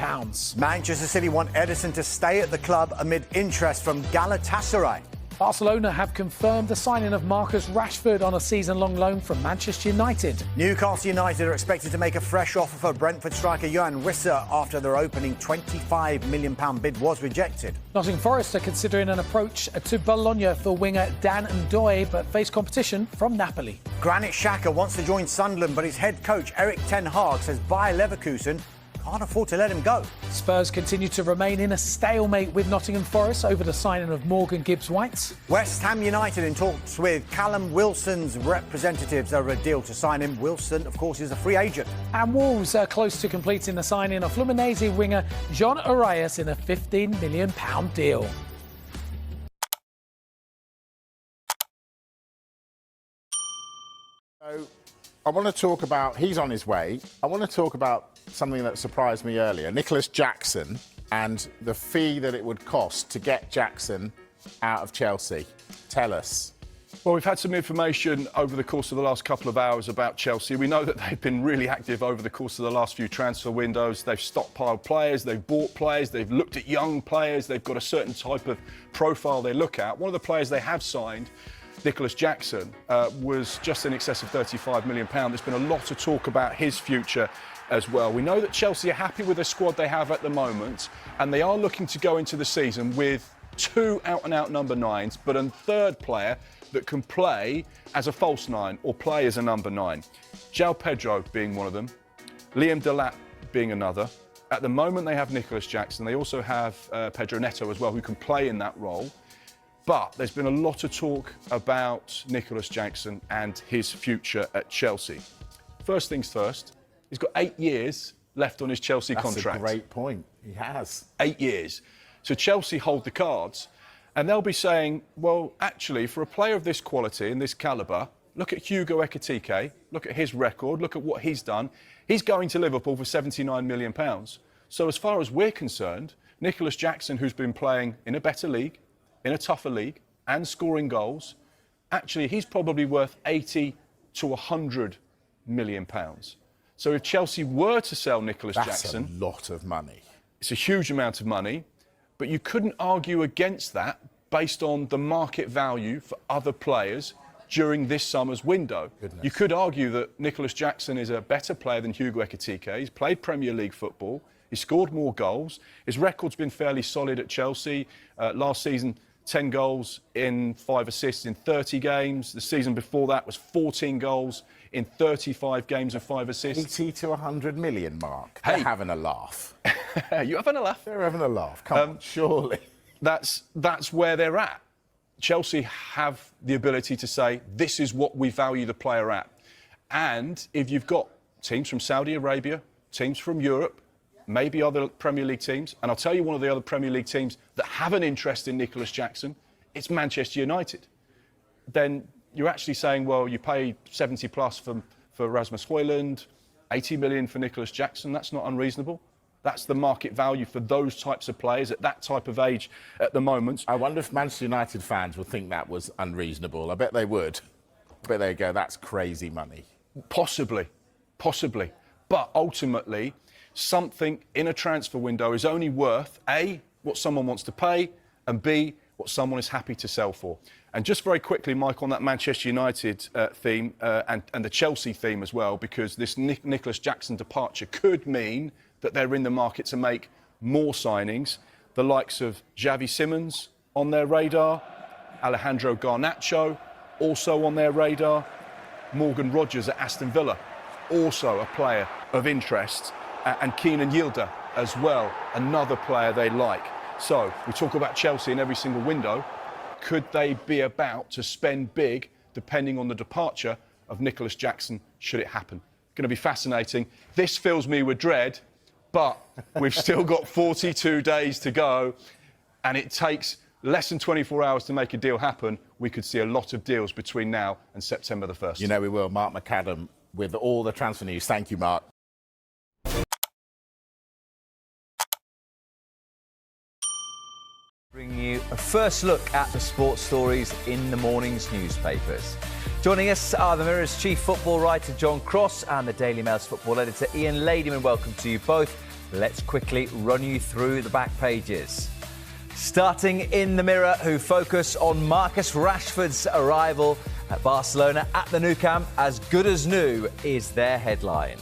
M: Manchester City want Ederson to stay at the club amid interest from Galatasaray.
B: Barcelona have confirmed the signing of Marcus Rashford on a season-long loan from Manchester United.
M: Newcastle United are expected to make a fresh offer for Brentford striker Johan Wissa after their opening £25 million bid was rejected.
B: Nottingham Forest are considering an approach to Bologna for winger Dan Ndoye, but face competition from Napoli.
M: Granit Xhaka wants to join Sunderland, but his head coach Erik ten Hag says Bayer Leverkusen can't afford to let him go.
B: Spurs continue to remain in a stalemate with Nottingham Forest over the signing of Morgan Gibbs White.
M: West Ham United in talks with Callum Wilson's representatives over a deal to sign him. Wilson, of course, is a free agent.
B: And Wolves are close to completing the signing of Fluminense winger John Arias in a £15 million deal.
N: So I want to talk about, he's on his way. I want to talk about something that surprised me earlier, Nicholas Jackson, and the fee that it would cost to get Jackson out of Chelsea. Tell us.
A: Well, we've had some information over the course of the last couple of hours about Chelsea. We know that they've been really active over the course of the last few transfer windows. They've stockpiled players, they've bought players, they've looked at young players, they've got a certain type of profile they look at. One of the players they have signed, Nicholas Jackson, was just in excess of £35 million. There's been a lot of talk about his future as well. We know that Chelsea are happy with the squad they have at the moment, and they are looking to go into the season with two out-and-out number nines, but a third player that can play as a false nine or play as a number nine. João Pedro being one of them, Liam Delap being another. At the moment they have Nicholas Jackson. They also have Pedro Neto as well, who can play in that role. But there's been a lot of talk about Nicholas Jackson and his future at Chelsea. First things first, he's got 8 years left on his Chelsea contract.
N: That's a great point. He has.
A: 8 years. So Chelsea hold the cards, and they'll be saying, well, actually, for a player of this quality and this calibre, look at Hugo Ekitike, look at his record, look at what he's done. He's going to Liverpool for £79 million. So as far as we're concerned, Nicholas Jackson, who's been playing in a better league, in a tougher league, and scoring goals, actually, he's probably worth £80 to £100 million. So if Chelsea were to sell Nicholas Jackson...
N: That's a lot of money.
A: It's a huge amount of money, but you couldn't argue against that based on the market value for other players during this summer's window.
N: Goodness.
A: You could argue that Nicholas Jackson is a better player than Hugo Ekitike. He's played Premier League football. He's scored more goals. His record's been fairly solid at Chelsea. Last season, 10 goals in 5 assists in 30 games. The season before that was 14 goals in 35 games and 5 assists.
N: 80 to 100 million, Mark.
A: Hey.
N: They're having a laugh.
A: You having a laugh?
N: They're having a laugh. Come on, surely.
A: That's where they're at. Chelsea have the ability to say, this is what we value the player at. And if you've got teams from Saudi Arabia, teams from Europe, maybe other Premier League teams, and I'll tell you one of the other Premier League teams that have an interest in Nicholas Jackson, it's Manchester United. Then you're actually saying, well, you pay 70 plus for Rasmus Højlund, 80 million for Nicholas Jackson. That's not unreasonable. That's the market value for those types of players at that type of age at the moment.
N: I wonder if Manchester United fans would think that was unreasonable. I bet they would. I bet they'd go, that's crazy money.
A: Possibly. But ultimately, something in a transfer window is only worth, A, what someone wants to pay, and B, what someone is happy to sell for. And just very quickly, Mike, on that Manchester United theme and the Chelsea theme as well, because this Nicholas Jackson departure could mean that they're in the market to make more signings. The likes of Xavi Simons on their radar, Alejandro Garnacho also on their radar, Morgan Rogers at Aston Villa, also a player of interest, and Keane and Yildiz as well, another player they like. So we talk about Chelsea in every single window. Could they be about to spend big, depending on the departure of Nicholas Jackson, should it happen? Going to be fascinating. This fills me with dread, but we've still got 42 days to go, and it takes less than 24 hours to make a deal happen. We could see a lot of deals between now and September the 1st.
N: You know we will. Mark McAdam with all the transfer news. Thank you, Mark.
C: Bring you a first look at the sports stories in the morning's newspapers. Joining us are the Mirror's chief football writer John Cross and the Daily Mail's football editor Ian Ladyman. Welcome to you both. Let's quickly run you through the back pages. Starting in the Mirror, who focus on Marcus Rashford's arrival at Barcelona at the Nou Camp. As good as new is their headline.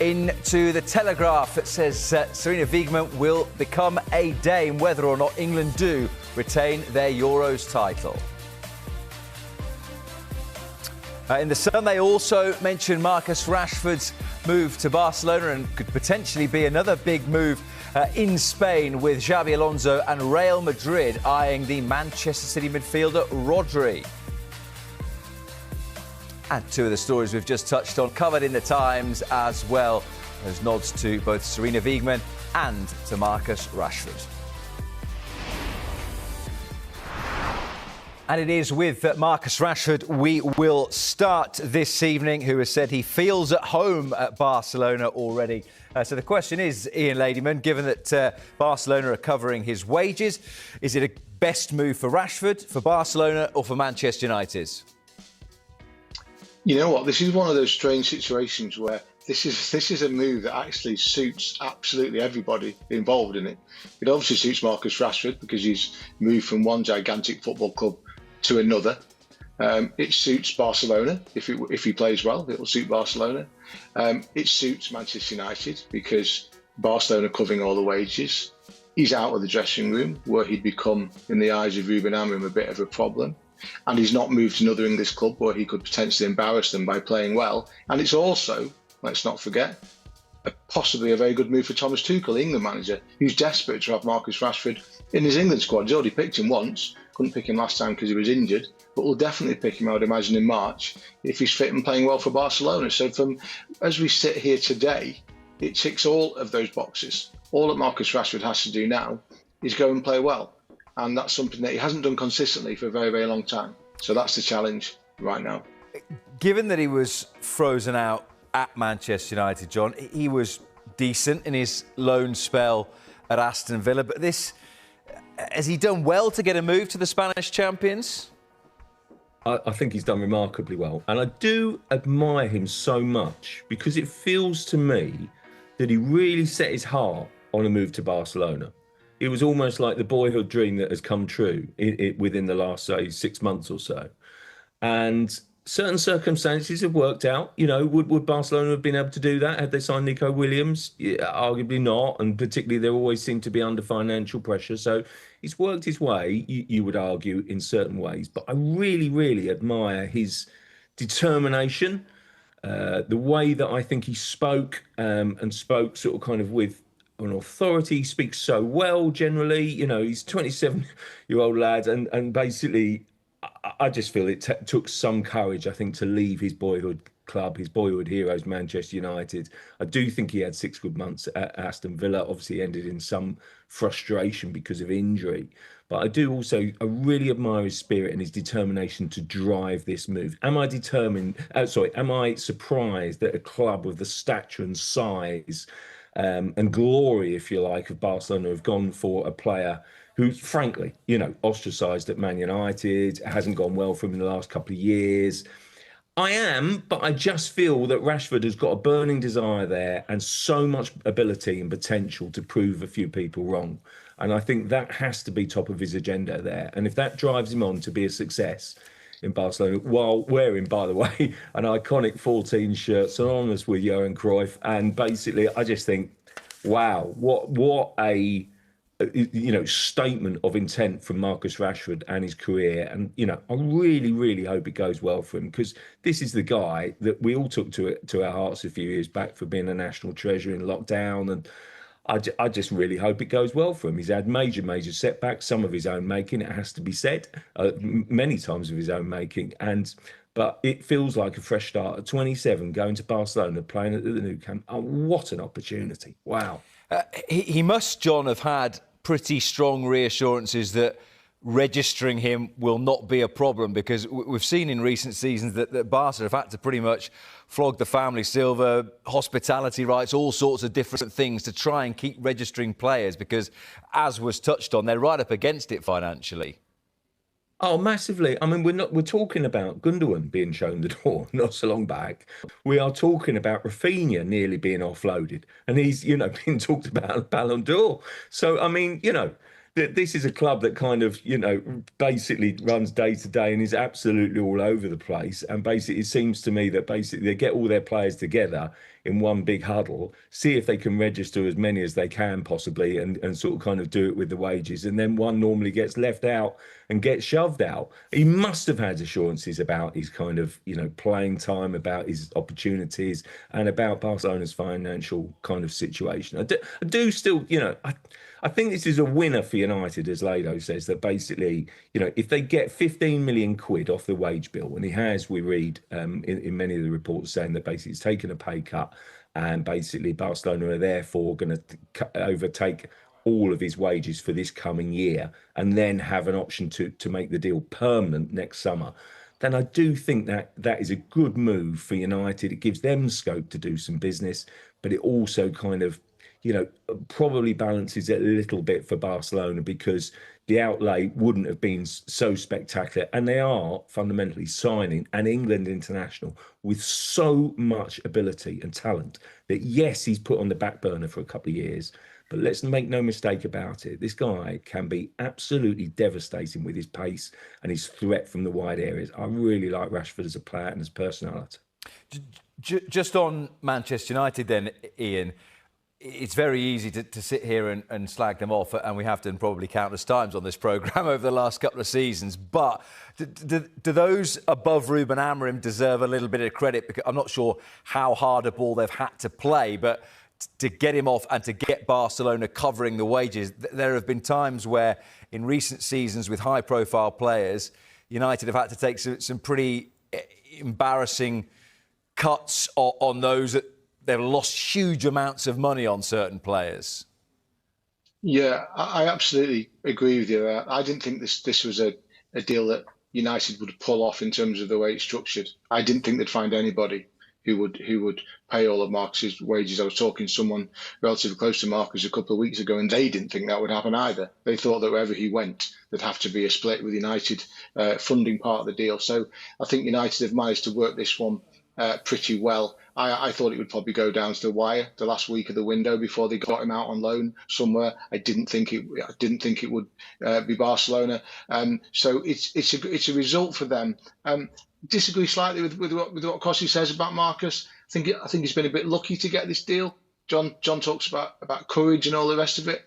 C: Into the Telegraph, it says Sarina Wiegman will become a Dane whether or not England do retain their Euros title. In the Sun, they also mention Marcus Rashford's move to Barcelona and could potentially be another big move in Spain, with Xabi Alonso and Real Madrid eyeing the Manchester City midfielder Rodri. And two of the stories we've just touched on covered in the Times as well as nods to both Sarina Wiegman and to Marcus Rashford. And it is with Marcus Rashford we will start this evening, who has said he feels at home at Barcelona already. So the question is, Ian Ladyman, given that Barcelona are covering his wages, is it a best move for Rashford, for Barcelona or for Manchester United?
O: You know what? This is one of those strange situations where this is a move that actually suits absolutely everybody involved in it. It obviously suits Marcus Rashford because he's moved from one gigantic football club to another. It suits Barcelona if he plays well. It will suit Barcelona. It suits Manchester United because Barcelona are covering all the wages. He's out of the dressing room where he'd become, in the eyes of Ruben Amorim, a bit of a problem. And he's not moved to another English club where he could potentially embarrass them by playing well. And it's also, let's not forget, possibly a very good move for Thomas Tuchel, the England manager, who's desperate to have Marcus Rashford in his England squad. He's already picked him once, couldn't pick him last time because he was injured, but will definitely pick him, I would imagine, in March if he's fit and playing well for Barcelona. So as we sit here today, it ticks all of those boxes. All that Marcus Rashford has to do now is go and play well. And that's something that he hasn't done consistently for a very, very long time. So that's the challenge right now.
C: Given that he was frozen out at Manchester United, John, he was decent in his loan spell at Aston Villa. But has he done well to get a move to the Spanish champions?
P: I think he's done remarkably well. And I do admire him so much because it feels to me that he really set his heart on a move to Barcelona. It was almost like the boyhood dream that has come true within the last, say, 6 months or so. And certain circumstances have worked out. You know, would Barcelona have been able to do that had they signed Nico Williams? Yeah, arguably not. And particularly, they always seem to be under financial pressure. So he's worked his way, you would argue, in certain ways. But I really, really admire his determination, the way that I think he spoke and spoke sort of kind of with an authority. He speaks so well generally. You know, he's a 27-year-old lad and basically I just feel it took some courage, I think, to leave his boyhood club, his boyhood heroes, Manchester United. I do think he had 6 good months at Aston Villa. Obviously ended in some frustration because of injury. But I really admire his spirit and his determination to drive this move. Am I surprised that a club of the stature and size and glory, if you like, of Barcelona have gone for a player who's, frankly, ostracised at Man United, hasn't gone well for him in the last couple of years? I am, but I just feel that Rashford has got a burning desire there and so much ability and potential to prove a few people wrong. And I think that has to be top of his agenda there. And if that drives him on to be a success in Barcelona, while wearing, by the way, an iconic 14 shirt synonymous with Johan Cruyff, and basically I just think, wow, what a statement of intent from Marcus Rashford and his career. And, I really, really hope it goes well for him, because this is the guy that we all took to our hearts a few years back for being a national treasure in lockdown. And I just really hope it goes well for him. He's had major setbacks, some of his own making, it has to be said, many times of his own making. But it feels like a fresh start at 27, going to Barcelona, playing at the Nou Camp. Oh, what an opportunity. Wow.
C: He must, John, have had pretty strong reassurances that registering him will not be a problem, because we've seen in recent seasons that Barca have had to pretty much flog the family silver, hospitality rights, all sorts of different things to try and keep registering players, because, as was touched on, they're right up against it financially.
P: Oh, massively. I mean, we're talking about Gundogan being shown the door not so long back. We are talking about Rafinha nearly being offloaded, and he's, being talked about Ballon d'Or. So, I mean, this is a club that kind of, basically runs day to day and is absolutely all over the place. And basically, it seems to me that basically they get all their players together in one big huddle, see if they can register as many as they can possibly, and sort of kind of do it with the wages. And then one normally gets left out and gets shoved out. He must have had assurances about his kind of, playing time, about his opportunities, and about Barcelona's financial kind of situation. I do still, I think this is a winner for United, as Lado says, that basically, if they get 15 million quid off the wage bill, and he has, we read in many of the reports saying that basically he's taken a pay cut, and basically Barcelona are therefore going to overtake all of his wages for this coming year, and then have an option to make the deal permanent next summer, then I do think that is a good move for United. It gives them scope to do some business, but it also kind of, probably balances it a little bit for Barcelona, because the outlay wouldn't have been so spectacular. And they are fundamentally signing an England international with so much ability and talent that, yes, he's put on the back burner for a couple of years. But let's make no mistake about it. This guy can be absolutely devastating with his pace and his threat from the wide areas. I really like Rashford as a player and his personality.
C: Just on Manchester United then, Ian, it's very easy to sit here and slag them off, and we have done probably countless times on this programme over the last couple of seasons. But do those above Ruben Amorim deserve a little bit of credit? Because I'm not sure how hard a ball they've had to play, but to get him off and to get Barcelona covering the wages, there have been times where in recent seasons with high-profile players, United have had to take some pretty embarrassing cuts on those that they've lost huge amounts of money on certain players.
O: Yeah, I absolutely agree with you. I didn't think this was a deal that United would pull off in terms of the way it's structured. I didn't think they'd find anybody who would pay all of Marcus's wages. I was talking to someone relatively close to Marcus a couple of weeks ago, and they didn't think that would happen either. They thought that wherever he went, there'd have to be a split with United funding part of the deal. So I think United have managed to work this one pretty well. I thought it would probably go down to the wire the last week of the window before they got him out on loan somewhere. I didn't think it would be Barcelona. So it's a result for them. Disagree slightly with what Cossie says about Marcus. I think he's been a bit lucky to get this deal. John talks about courage and all the rest of it.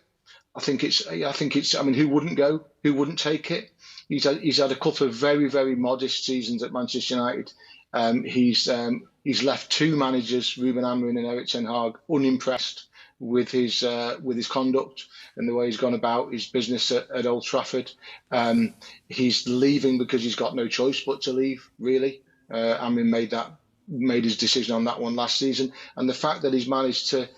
O: I think it's. I mean, who wouldn't go? Who wouldn't take it? He's had a couple of very, very modest seasons at Manchester United. He's left two managers, Ruben Amorim and Erik ten Hag, unimpressed with his conduct and the way he's gone about his business at Old Trafford. He's leaving because he's got no choice but to leave, really. Made his decision on that one last season, and the fact that he's managed to,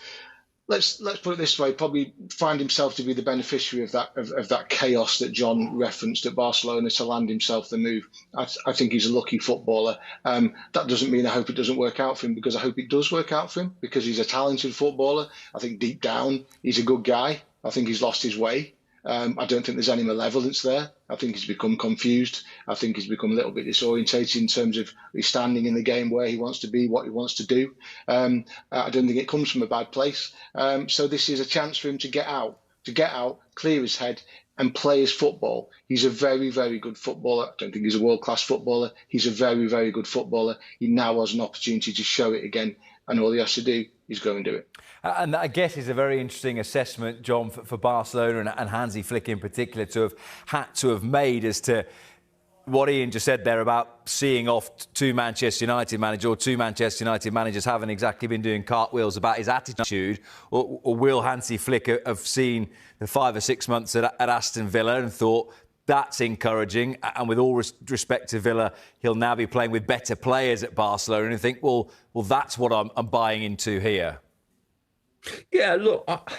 O: let's put it this way, probably find himself to be the beneficiary of that chaos that John referenced at Barcelona to land himself the move. I think he's a lucky footballer. That doesn't mean I hope it doesn't work out for him, because I hope it does work out for him, because he's a talented footballer. I think deep down he's a good guy. I think he's lost his way. I don't think there's any malevolence there. I think he's become confused. I think he's become a little bit disorientated in terms of his standing in the game, where he wants to be, what he wants to do. I don't think it comes from a bad place. So this is a chance for him to get out, clear his head and play his football. He's a very, very good footballer. I don't think he's a world-class footballer. He's a very, very good footballer. He now has an opportunity to show it again, and all he has to do is go and do it.
C: And that, I guess, is a very interesting assessment, John, for Barcelona and Hansi Flick in particular to have had to have made as to what Ian just said there about seeing off two Manchester United managers, or two Manchester United managers haven't exactly been doing cartwheels about his attitude, or will Hansi Flick have seen the 5 or 6 months at Aston Villa and thought, that's encouraging, and with all respect to Villa, he'll now be playing with better players at Barcelona and think, well, that's what I'm buying into here.
P: Yeah, look,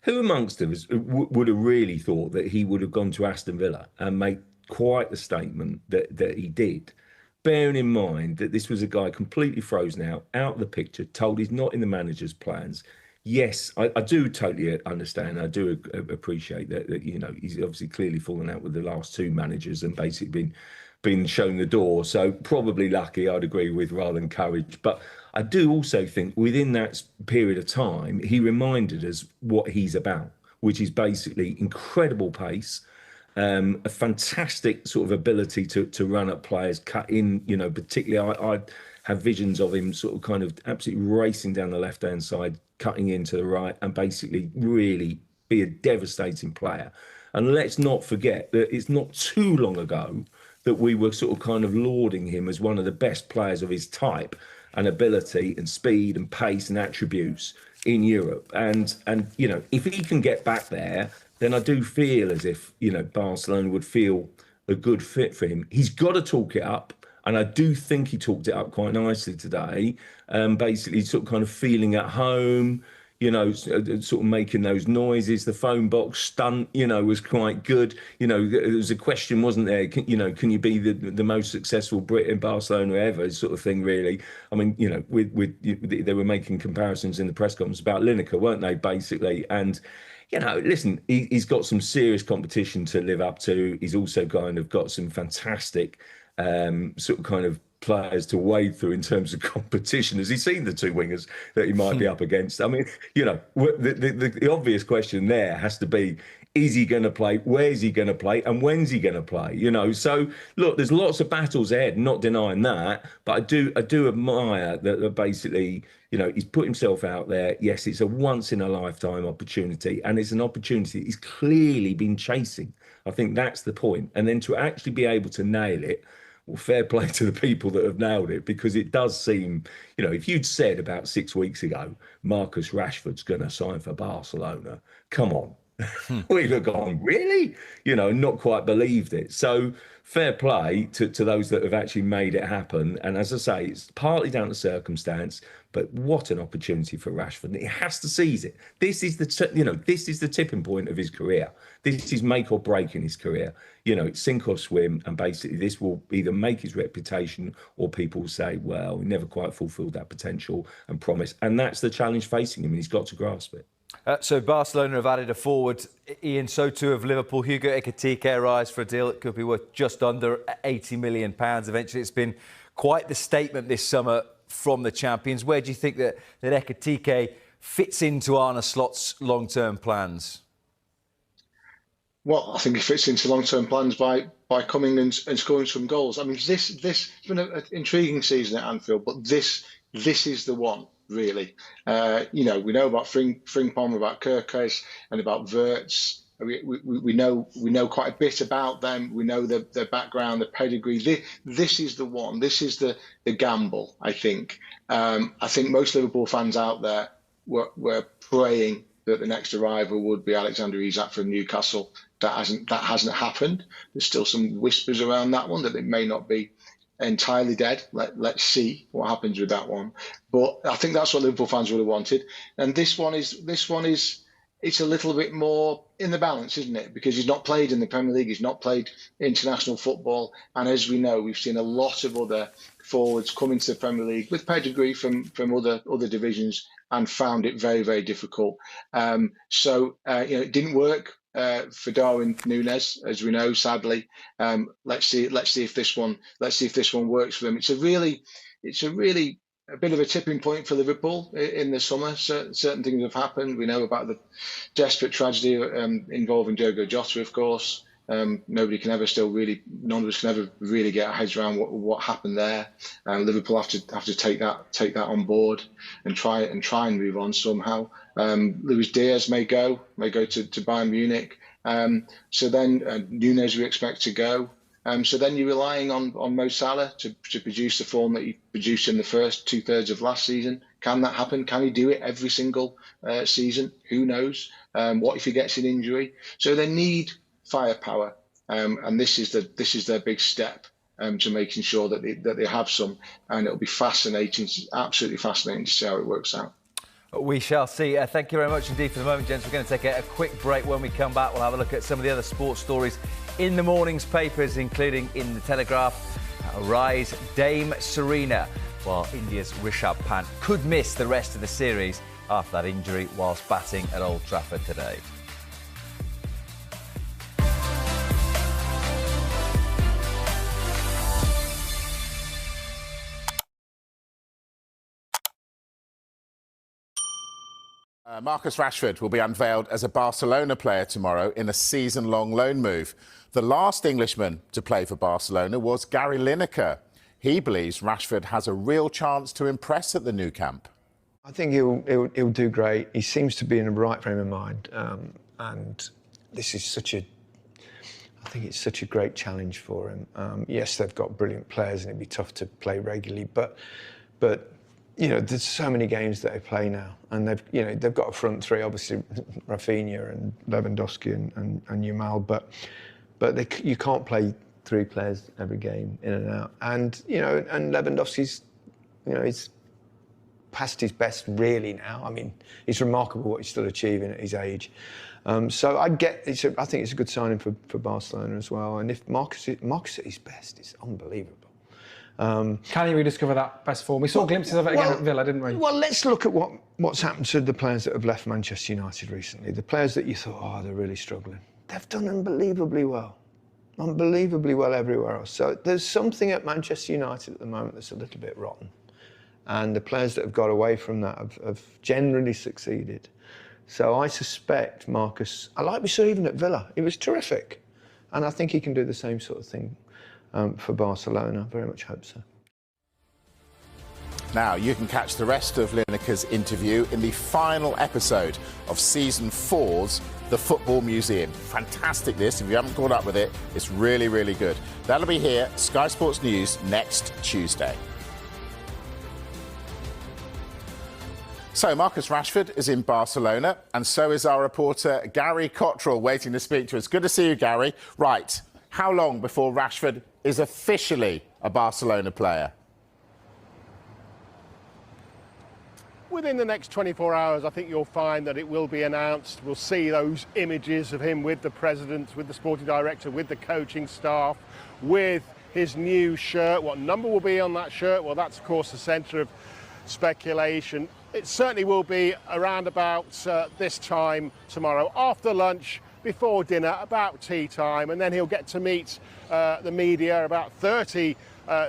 P: who amongst us would have really thought that he would have gone to Aston Villa and made quite the statement that he did, bearing in mind that this was a guy completely frozen out of the picture, told he's not in the manager's plans. Yes, I do totally understand. I do appreciate that, you know, he's obviously clearly fallen out with the last two managers and basically been shown the door. So probably lucky, I'd agree with, rather than courage. But I do also think within that period of time, he reminded us what he's about, which is basically incredible pace, a fantastic sort of ability to run at players, cut in, you know, particularly I have visions of him sort of kind of absolutely racing down the left-hand side, cutting into the right, and basically really be a devastating player. And let's not forget that it's not too long ago that we were sort of kind of lauding him as one of the best players of his type and ability and speed and pace and attributes in Europe. And you know, if he can get back there, then I do feel as if, you know, Barcelona would feel a good fit for him. He's got to talk it up. And I do think he talked it up quite nicely today. Basically sort of kind of feeling at home, you know, sort of making those noises. The phone box stunt, you know, was quite good. You know, there was a question, wasn't there? Can you be the most successful Brit in Barcelona ever, sort of thing, really? I mean, you know, they were making comparisons in the press conference about Lineker, weren't they, basically? And, you know, listen, he's got some serious competition to live up to. He's also kind of got some fantastic sort of kind of players to wade through in terms of competition. Has he seen the two wingers that he might be up against? I mean, you know, the obvious question there has to be, is he going to play? Where's he going to play? And when's he going to play? You know, so look, there's lots of battles ahead, not denying that, but I do admire that basically, you know, he's put himself out there. Yes, it's a once in a lifetime opportunity, and it's an opportunity he's clearly been chasing. I think that's the point. And then to actually be able to nail it, well, fair play to the people that have nailed it, because it does seem, you know, if you'd said about 6 weeks ago, Marcus Rashford's going to sign for Barcelona, come on. We'd have gone, really? You know, not quite believed it. So fair play to those that have actually made it happen. And as I say, it's partly down to circumstance, but what an opportunity for Rashford. He has to seize it. This is this is the tipping point of his career. This is make or break in his career. You know, it's sink or swim. And basically this will either make his reputation, or people will say, well, he never quite fulfilled that potential and promise. And that's the challenge facing him, and he's got to grasp it.
C: So Barcelona have added a forward, Ian, so too have Liverpool. Hugo Ekitike arrives for a deal that could be worth just under £80 million. Eventually, it's been quite the statement this summer from the champions. Where do you think that Ekitike fits into Arne Slot's long-term plans?
O: Well, I think he fits into long-term plans by coming and scoring some goals. I mean, this has been an intriguing season at Anfield, but this is the one. Really, you know, we know about Frimpong, about Gyokeres, and about Wirtz. We know quite a bit about them. We know their background, their pedigree. This is the one. This is the gamble. I think most Liverpool fans out there were praying that the next arrival would be Alexander Isak from Newcastle. That hasn't happened. There's still some whispers around that one that it may not be entirely dead. Let's see what happens with that one. But I think that's what Liverpool fans would have wanted. And this one is it's a little bit more in the balance, isn't it? Because he's not played in the Premier League, he's not played international football, and as we know, we've seen a lot of other forwards come into the Premier League with pedigree from other divisions and found it very, very difficult. It didn't work for Darwin Nunez, as we know, sadly. Let's see if this one works for them. It's a really a bit of a tipping point for Liverpool in the summer. Certain things have happened. We know about the desperate tragedy involving Diogo Jota, of course. None of us can ever really get our heads around what happened there. Liverpool have to take that on board and try and move on somehow. Luis Diaz may go to Bayern Munich. So then Nunez we expect to go. So then you're relying on Mo Salah to produce the form that he produced in the first 2/3 of last season. Can that happen? Can he do it every single season? Who knows? What if he gets an injury? So they need firepower, and this is their big step to making sure that they have some. And it'll be fascinating, absolutely fascinating to see how it works out.
C: We shall see. Thank you very much indeed for the moment, gents. We're going to take a quick break. When we come back, we'll have a look at some of the other sports stories in the morning's papers, including in the Telegraph. Rise Dame Serena, while India's Rishabh Pant could miss the rest of the series after that injury whilst batting at Old Trafford today.
N: Marcus Rashford will be unveiled as a Barcelona player tomorrow in a season-long loan move. The last Englishman to play for Barcelona was Gary Lineker. He believes Rashford has a real chance to impress at the Nou Camp.
Q: I think he'll do great. He seems to be in the right frame of mind, and this is I think it's such a great challenge for him. Yes, they've got brilliant players, and it'd be tough to play regularly, but. There's so many games that they play now, and they've got a front three, obviously Rafinha and Lewandowski and Yamal, but you can't play three players every game in and out. And and Lewandowski's he's past his best really now. I mean, it's remarkable what he's still achieving at his age. So I think it's a good signing for Barcelona as well. And if Marcus at his best, it's unbelievable.
R: Can he rediscover that best form? We saw glimpses of it again at Villa, didn't we?
Q: Well, let's look at what's happened to the players that have left Manchester United recently. The players that you thought, they're really struggling. They've done unbelievably well everywhere else. So there's something at Manchester United at the moment that's a little bit rotten. And the players that have got away from that have generally succeeded. So I suspect Marcus, like we saw even at Villa, he was terrific. And I think he can do the same sort of thing for Barcelona. Very much hope so.
N: Now, you can catch the rest of Lineker's interview in the final episode of Season 4's The Football Museum. Fantastic this. If you haven't caught up with it, it's really, really good. That'll be here, Sky Sports News, next Tuesday. So, Marcus Rashford is in Barcelona, and so is our reporter Gary Cottrell, waiting to speak to us. Good to see you, Gary. Right, how long before Rashford is officially a Barcelona player?
S: Within the next 24 hours, I think you'll find that it will be announced. We'll see those images of him with the president, with the sporting director, with the coaching staff, with his new shirt. What number will be on that shirt? Well, that's, of course, the centre of speculation. It certainly will be around about this time tomorrow, after lunch, before dinner, about tea time, and then he'll get to meet the media. About 30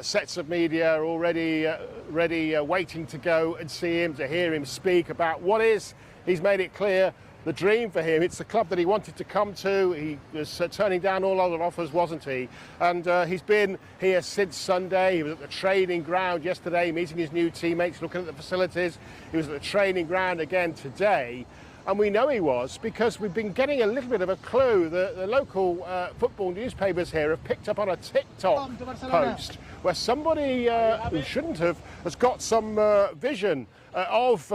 S: sets of media are already ready, waiting to go and see him, to hear him speak about what is, he's made it clear, the dream for him. It's the club that he wanted to come to. He was turning down all other offers, wasn't he? And he's been here since Sunday. He was at the training ground yesterday, meeting his new teammates, looking at the facilities. He was at the training ground again today. And we know he was because we've been getting a little bit of a clue. The local football newspapers here have picked up on a TikTok post where somebody who shouldn't have has got some vision of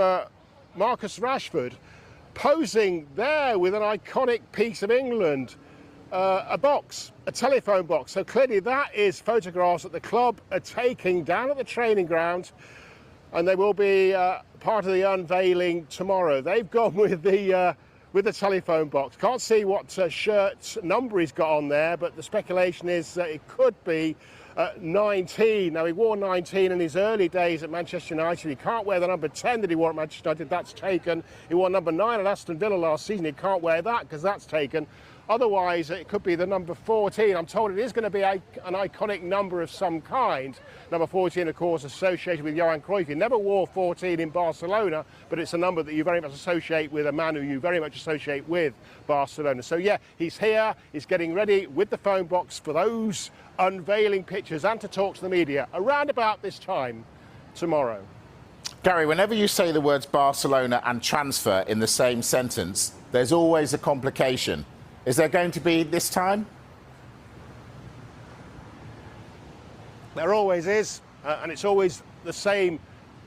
S: Marcus Rashford posing there with an iconic piece of England, a telephone box. So clearly that is photographs that the club are taking down at the training ground, and they will be part of the unveiling tomorrow. They've gone with the telephone box. Can't see what shirt number he's got on there, but the speculation is that it could be 19. Now, he wore 19 in his early days at Manchester United. He can't wear the number 10 that he wore at Manchester United. That's taken. He wore number 9 at Aston Villa last season. He can't wear that because that's taken. Otherwise, it could be the number 14. I'm told it is going to be an iconic number of some kind. Number 14, of course, associated with Johan Cruyff. He never wore 14 in Barcelona, but it's a number that you very much associate with a man who you very much associate with Barcelona. So, yeah, he's here. He's getting ready with the phone box for those unveiling pictures and to talk to the media around about this time tomorrow.
N: Gary, whenever you say the words Barcelona and transfer in the same sentence, there's always a complication. Is there going to be this time?
S: There always is, and it's always the same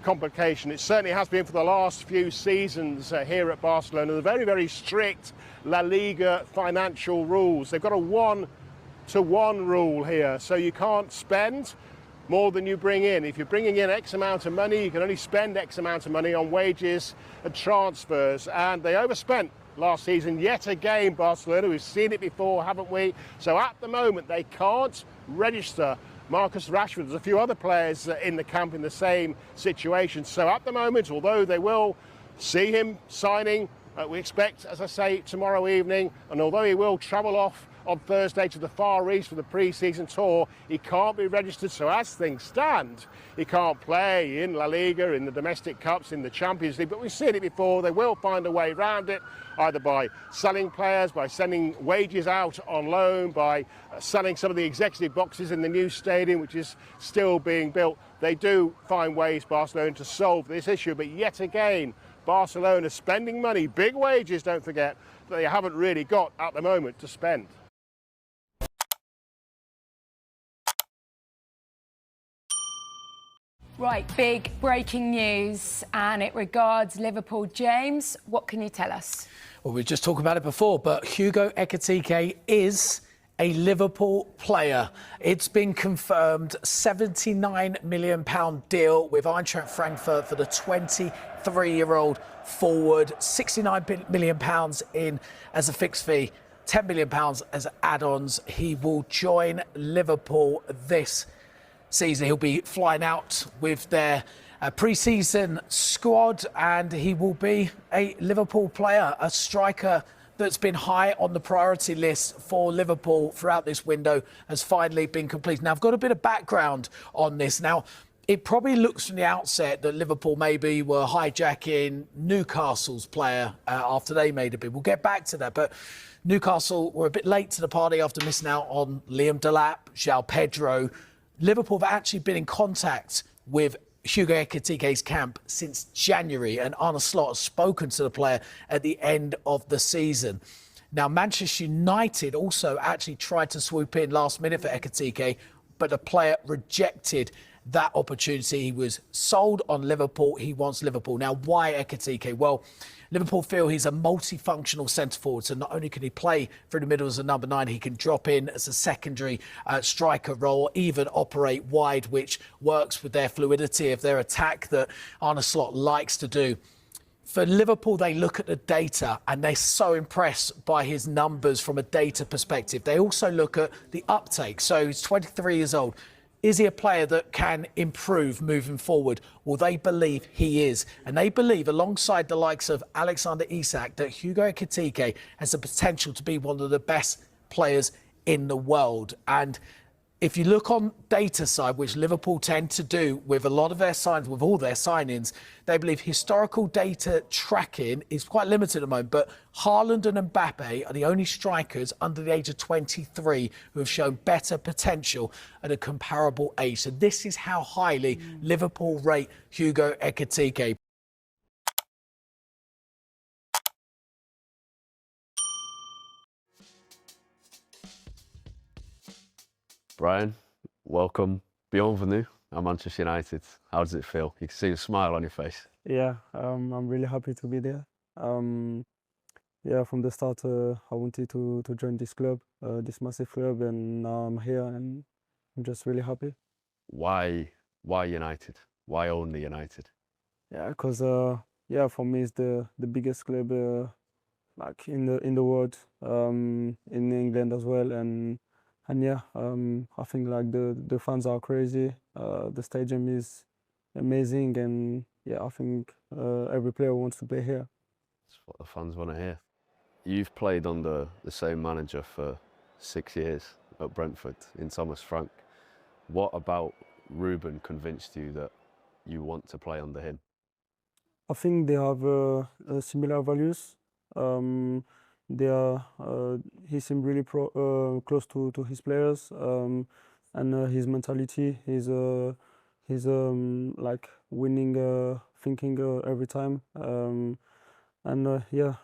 S: complication. It certainly has been for the last few seasons here at Barcelona. The very, very strict La Liga financial rules. They've got a 1-to-1 rule here, so you can't spend more than you bring in. If you're bringing in X amount of money, you can only spend X amount of money on wages and transfers, and they overspent last season yet again. Barcelona, we've seen it before, haven't we? So at the moment they can't register Marcus Rashford. There's a few other players in the camp in the same situation. So at the moment, although they will see him signing, we expect, as I say, tomorrow evening, and although he will travel off on Thursday to the Far East for the pre-season tour, he can't be registered. So as things stand, he can't play in La Liga, in the domestic cups, in the Champions League. But we've seen it before. They will find a way around it, either by selling players, by sending wages out on loan, by selling some of the executive boxes in the new stadium, which is still being built. They do find ways, Barcelona, to solve this issue. But yet again, Barcelona spending money, big wages, don't forget, that they haven't really got at the moment to spend.
T: Right, big breaking news, and it regards Liverpool. James, what can you tell us?
B: Well, we just talked about it before, but Hugo Ekitike is a Liverpool player. It's been confirmed, £79 million deal with Eintracht Frankfurt for the 23-year-old forward, £69 million in as a fixed fee, £10 million as add-ons. He will join Liverpool this season. He'll be flying out with their pre-season squad, and he will be a Liverpool player, a striker that's been high on the priority list for Liverpool throughout this window, has finally been completed. Now, I've got a bit of background on this. Now, it probably looks from the outset that Liverpool maybe were hijacking Newcastle's player after they made a bid. We'll get back to that, but Newcastle were a bit late to the party after missing out on Liam Delap, João Pedro. Liverpool have actually been in contact with Hugo Ekitike's camp since January, and Arne Slot has spoken to the player at the end of the season. Now, Manchester United also actually tried to swoop in last minute for Ekitike, but the player rejected that opportunity. He was sold on Liverpool. He wants Liverpool. Now, why Ekitike? Well, Liverpool feel he's a multifunctional centre-forward, so not only can he play through the middle as a number 9, he can drop in as a secondary striker role, even operate wide, which works with their fluidity of their attack that Arne Slot likes to do. For Liverpool, they look at the data and they're so impressed by his numbers from a data perspective. They also look at the uptake. So he's 23 years old. Is he a player that can improve moving forward? Well, they believe he is. And they believe, alongside the likes of Alexander Isak, that Hugo Ekitike has the potential to be one of the best players in the world. And if you look on data side, which Liverpool tend to do with a lot of their signs, with all their signings, they believe historical data tracking is quite limited at the moment. But Haaland and Mbappe are the only strikers under the age of 23 who have shown better potential at a comparable age. So this is how highly Liverpool rate Hugo Ekitike.
U: Brian, welcome. Bienvenue at Manchester United. How does it feel? You can see a smile on your face.
D: Yeah, I'm really happy to be there. Yeah, from the start, I wanted to join this club, this massive club, and now I'm here, and I'm just really happy.
U: Why United? Why only United?
D: Yeah, because yeah, for me it's the biggest club like in the world, in England as well, and yeah, I think like the fans are crazy. The stadium is amazing, and yeah, I think every player wants to play here.
U: That's what the fans want to hear. You've played under the same manager for 6 years at Brentford in Thomas Frank. What about Ruben convinced you that you want to play under him?
D: I think they have similar values. They are. He seems really close to his players, and his mentality. He's like winning thinking every time. And yeah,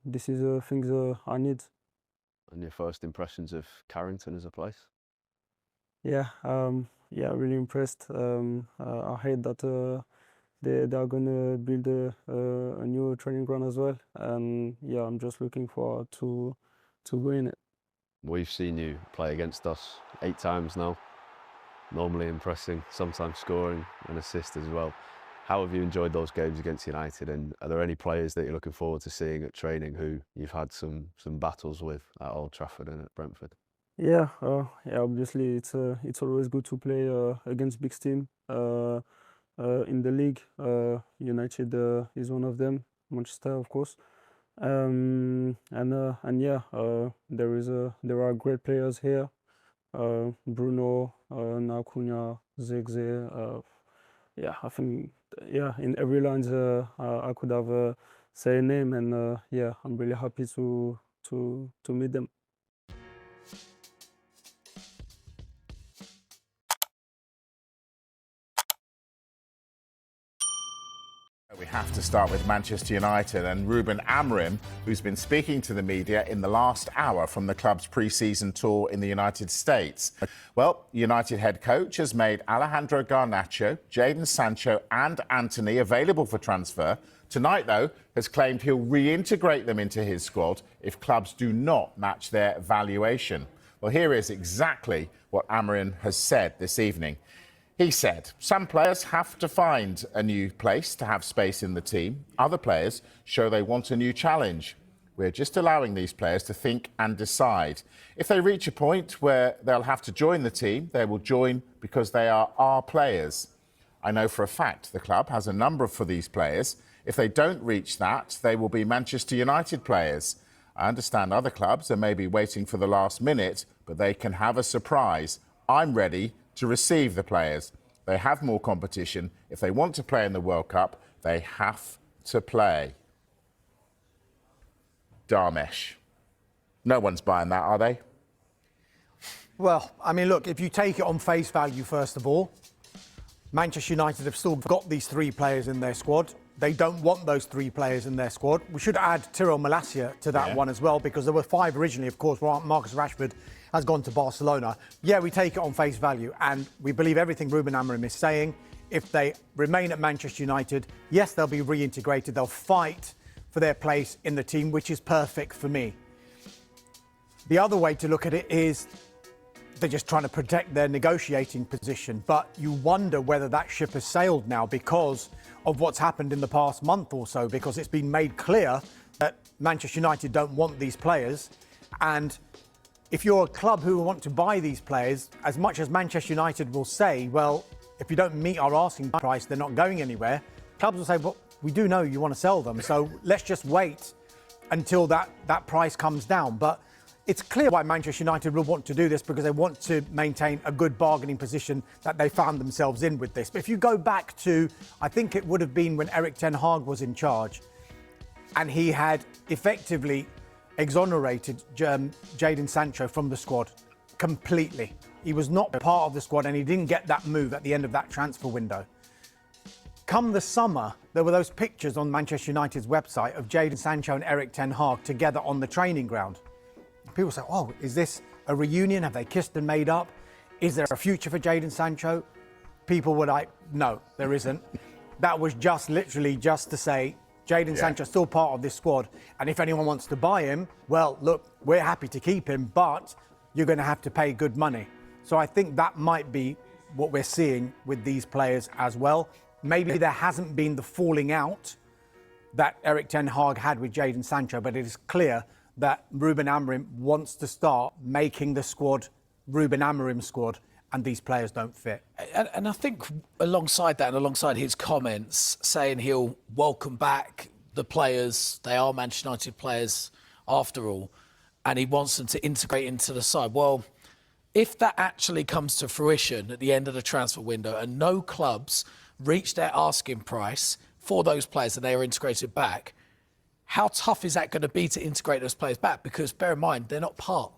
D: this is things I need.
U: And your first impressions of Carrington as a place?
D: Yeah, yeah, really impressed. I heard that they are gonna build a new training ground as well, and yeah, I'm just looking forward to win it.
U: We've seen you play against us 8 times now, normally impressing, sometimes scoring an assist as well. How have you enjoyed those games against United, and are there any players that you're looking forward to seeing at training who you've had some battles with at Old Trafford and at Brentford?
D: Yeah, yeah. Obviously, it's always good to play against big team in the league. United is one of them. Manchester, of course. And yeah, there are great players here. Bruno, Nakunya, Zegze. Yeah, I think yeah, in every line I could have say a name, and yeah, I'm really happy to meet them.
N: We have to start with Manchester United and Ruben Amorim, who's been speaking to the media in the last hour from the club's pre-season tour in the United States. Well, United head coach has made Alejandro Garnacho, Jadon Sancho and Antony available for transfer. Tonight, though, has claimed he'll reintegrate them into his squad if clubs do not match their valuation. Well, here is exactly what Amorim has said this evening. He said, some players have to find a new place to have space in the team. Other players show they want a new challenge. We're just allowing these players to think and decide. If they reach a point where they'll have to join the team, they will join because they are our players. I know for a fact the club has a number for these players. If they don't reach that, they will be Manchester United players. I understand other clubs are maybe waiting for the last minute, but they can have a surprise. I'm ready to receive the players. They have more competition. If they want to play in the World Cup, they have to play. Darmesh. No one's buying that, are they?
M: Well, I mean, look, if you take it on face value, first of all, Manchester United have still got these 3 players in their squad. They don't want those 3 players in their squad. We should add Tyrell Malacia to that one as well, because there were 5 originally, of course. Marcus Rashford has gone to Barcelona. Yeah, we take it on face value, and we believe everything Ruben Amorim is saying. If they remain at Manchester United, yes, they'll be reintegrated. They'll fight for their place in the team, which is perfect for me. The other way to look at it is they're just trying to protect their negotiating position. But you wonder whether that ship has sailed now because of what's happened in the past month or so, because it's been made clear that Manchester United don't want these players. And if you're a club who want to buy these players, as much as Manchester United will say, well, if you don't meet our asking price, they're not going anywhere, clubs will say, well, we do know you want to sell them, so let's just wait until that price comes down. But it's clear why Manchester United will want to do this, because they want to maintain a good bargaining position that they found themselves in with this. But if you go back to, I think it would have been when Erik ten Hag was in charge, and he had effectively exonerated Jadon Sancho from the squad completely. He was not part of the squad, and he didn't get that move at the end of that transfer window. Come the summer, there were those pictures on Manchester United's website of Jadon Sancho and Erik ten Hag together on the training ground. People say, oh, is this a reunion? Have they kissed and made up? Is there a future for Jadon Sancho? People were like, no, there isn't. that was just literally just to say, Jadon Sancho's still part of this squad, and if anyone wants to buy him, well, look, we're happy to keep him, but you're going to have to pay good money. So I think that might be what we're seeing with these players as well. Maybe there hasn't been the falling out that Erik ten Hag had with Jadon Sancho, but it is clear that Ruben Amorim wants to start making the squad Ruben Amorim squad, and these players don't fit.
B: And I think alongside that and alongside his comments saying he'll welcome back the players, they are Manchester United players after all, and he wants them to integrate into the side. Well, if that actually comes to fruition at the end of the transfer window and no clubs reach their asking price for those players and they are integrated back, how tough is that going to be to integrate those players back? Because bear in mind, they're not part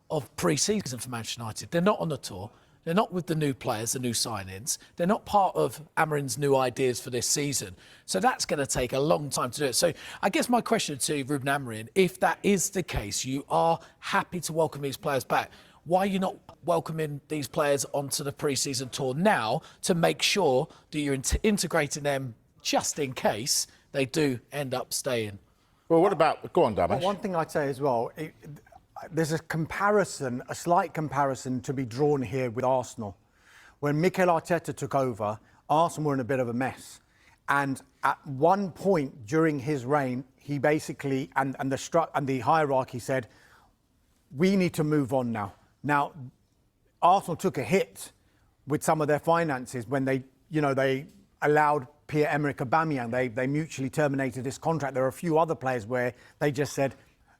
B: of pre-season for Manchester United. They're not on the tour. They're not with the new players, the new sign-ins. They're not part of Amorim's new ideas for this season. So that's going to take a long time to do it. So I guess my question to Ruben Amorim, if that is the case, you are happy to welcome these players back, why are you not welcoming these players onto the pre-season tour now to make sure that you're integrating them just in case they do end up staying?
N: Well, what about... Go on, Darmish.
M: Well, one thing I'd say as well... There's a comparison, a slight comparison to be drawn here with Arsenal. When Mikel Arteta took over, Arsenal were in a bit of a mess. And at one point during his reign, he basically, and the hierarchy said, we need to move on now. Now, Arsenal took a hit with some of their finances when they allowed Pierre-Emerick Aubameyang. They mutually terminated his contract. There are a few other players where they just said,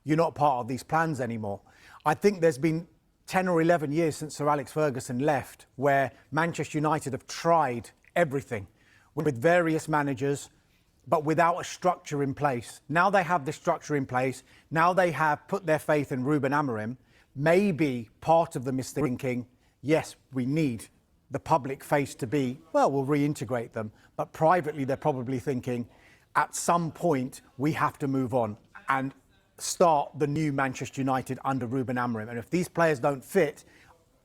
M: you're not part of these plans anymore. I think there's been 10 or 11 years since Sir Alex Ferguson left where Manchester United have tried everything with various managers, but without a structure in place. Now they have the structure in place. Now they have put their faith in Ruben Amorim. Maybe part of them is thinking, yes, we need the public face to be, well, we'll reintegrate them. But privately, they're probably thinking, at some point, we have to move on and start the new Manchester United under Ruben Amorim. And if these players don't fit,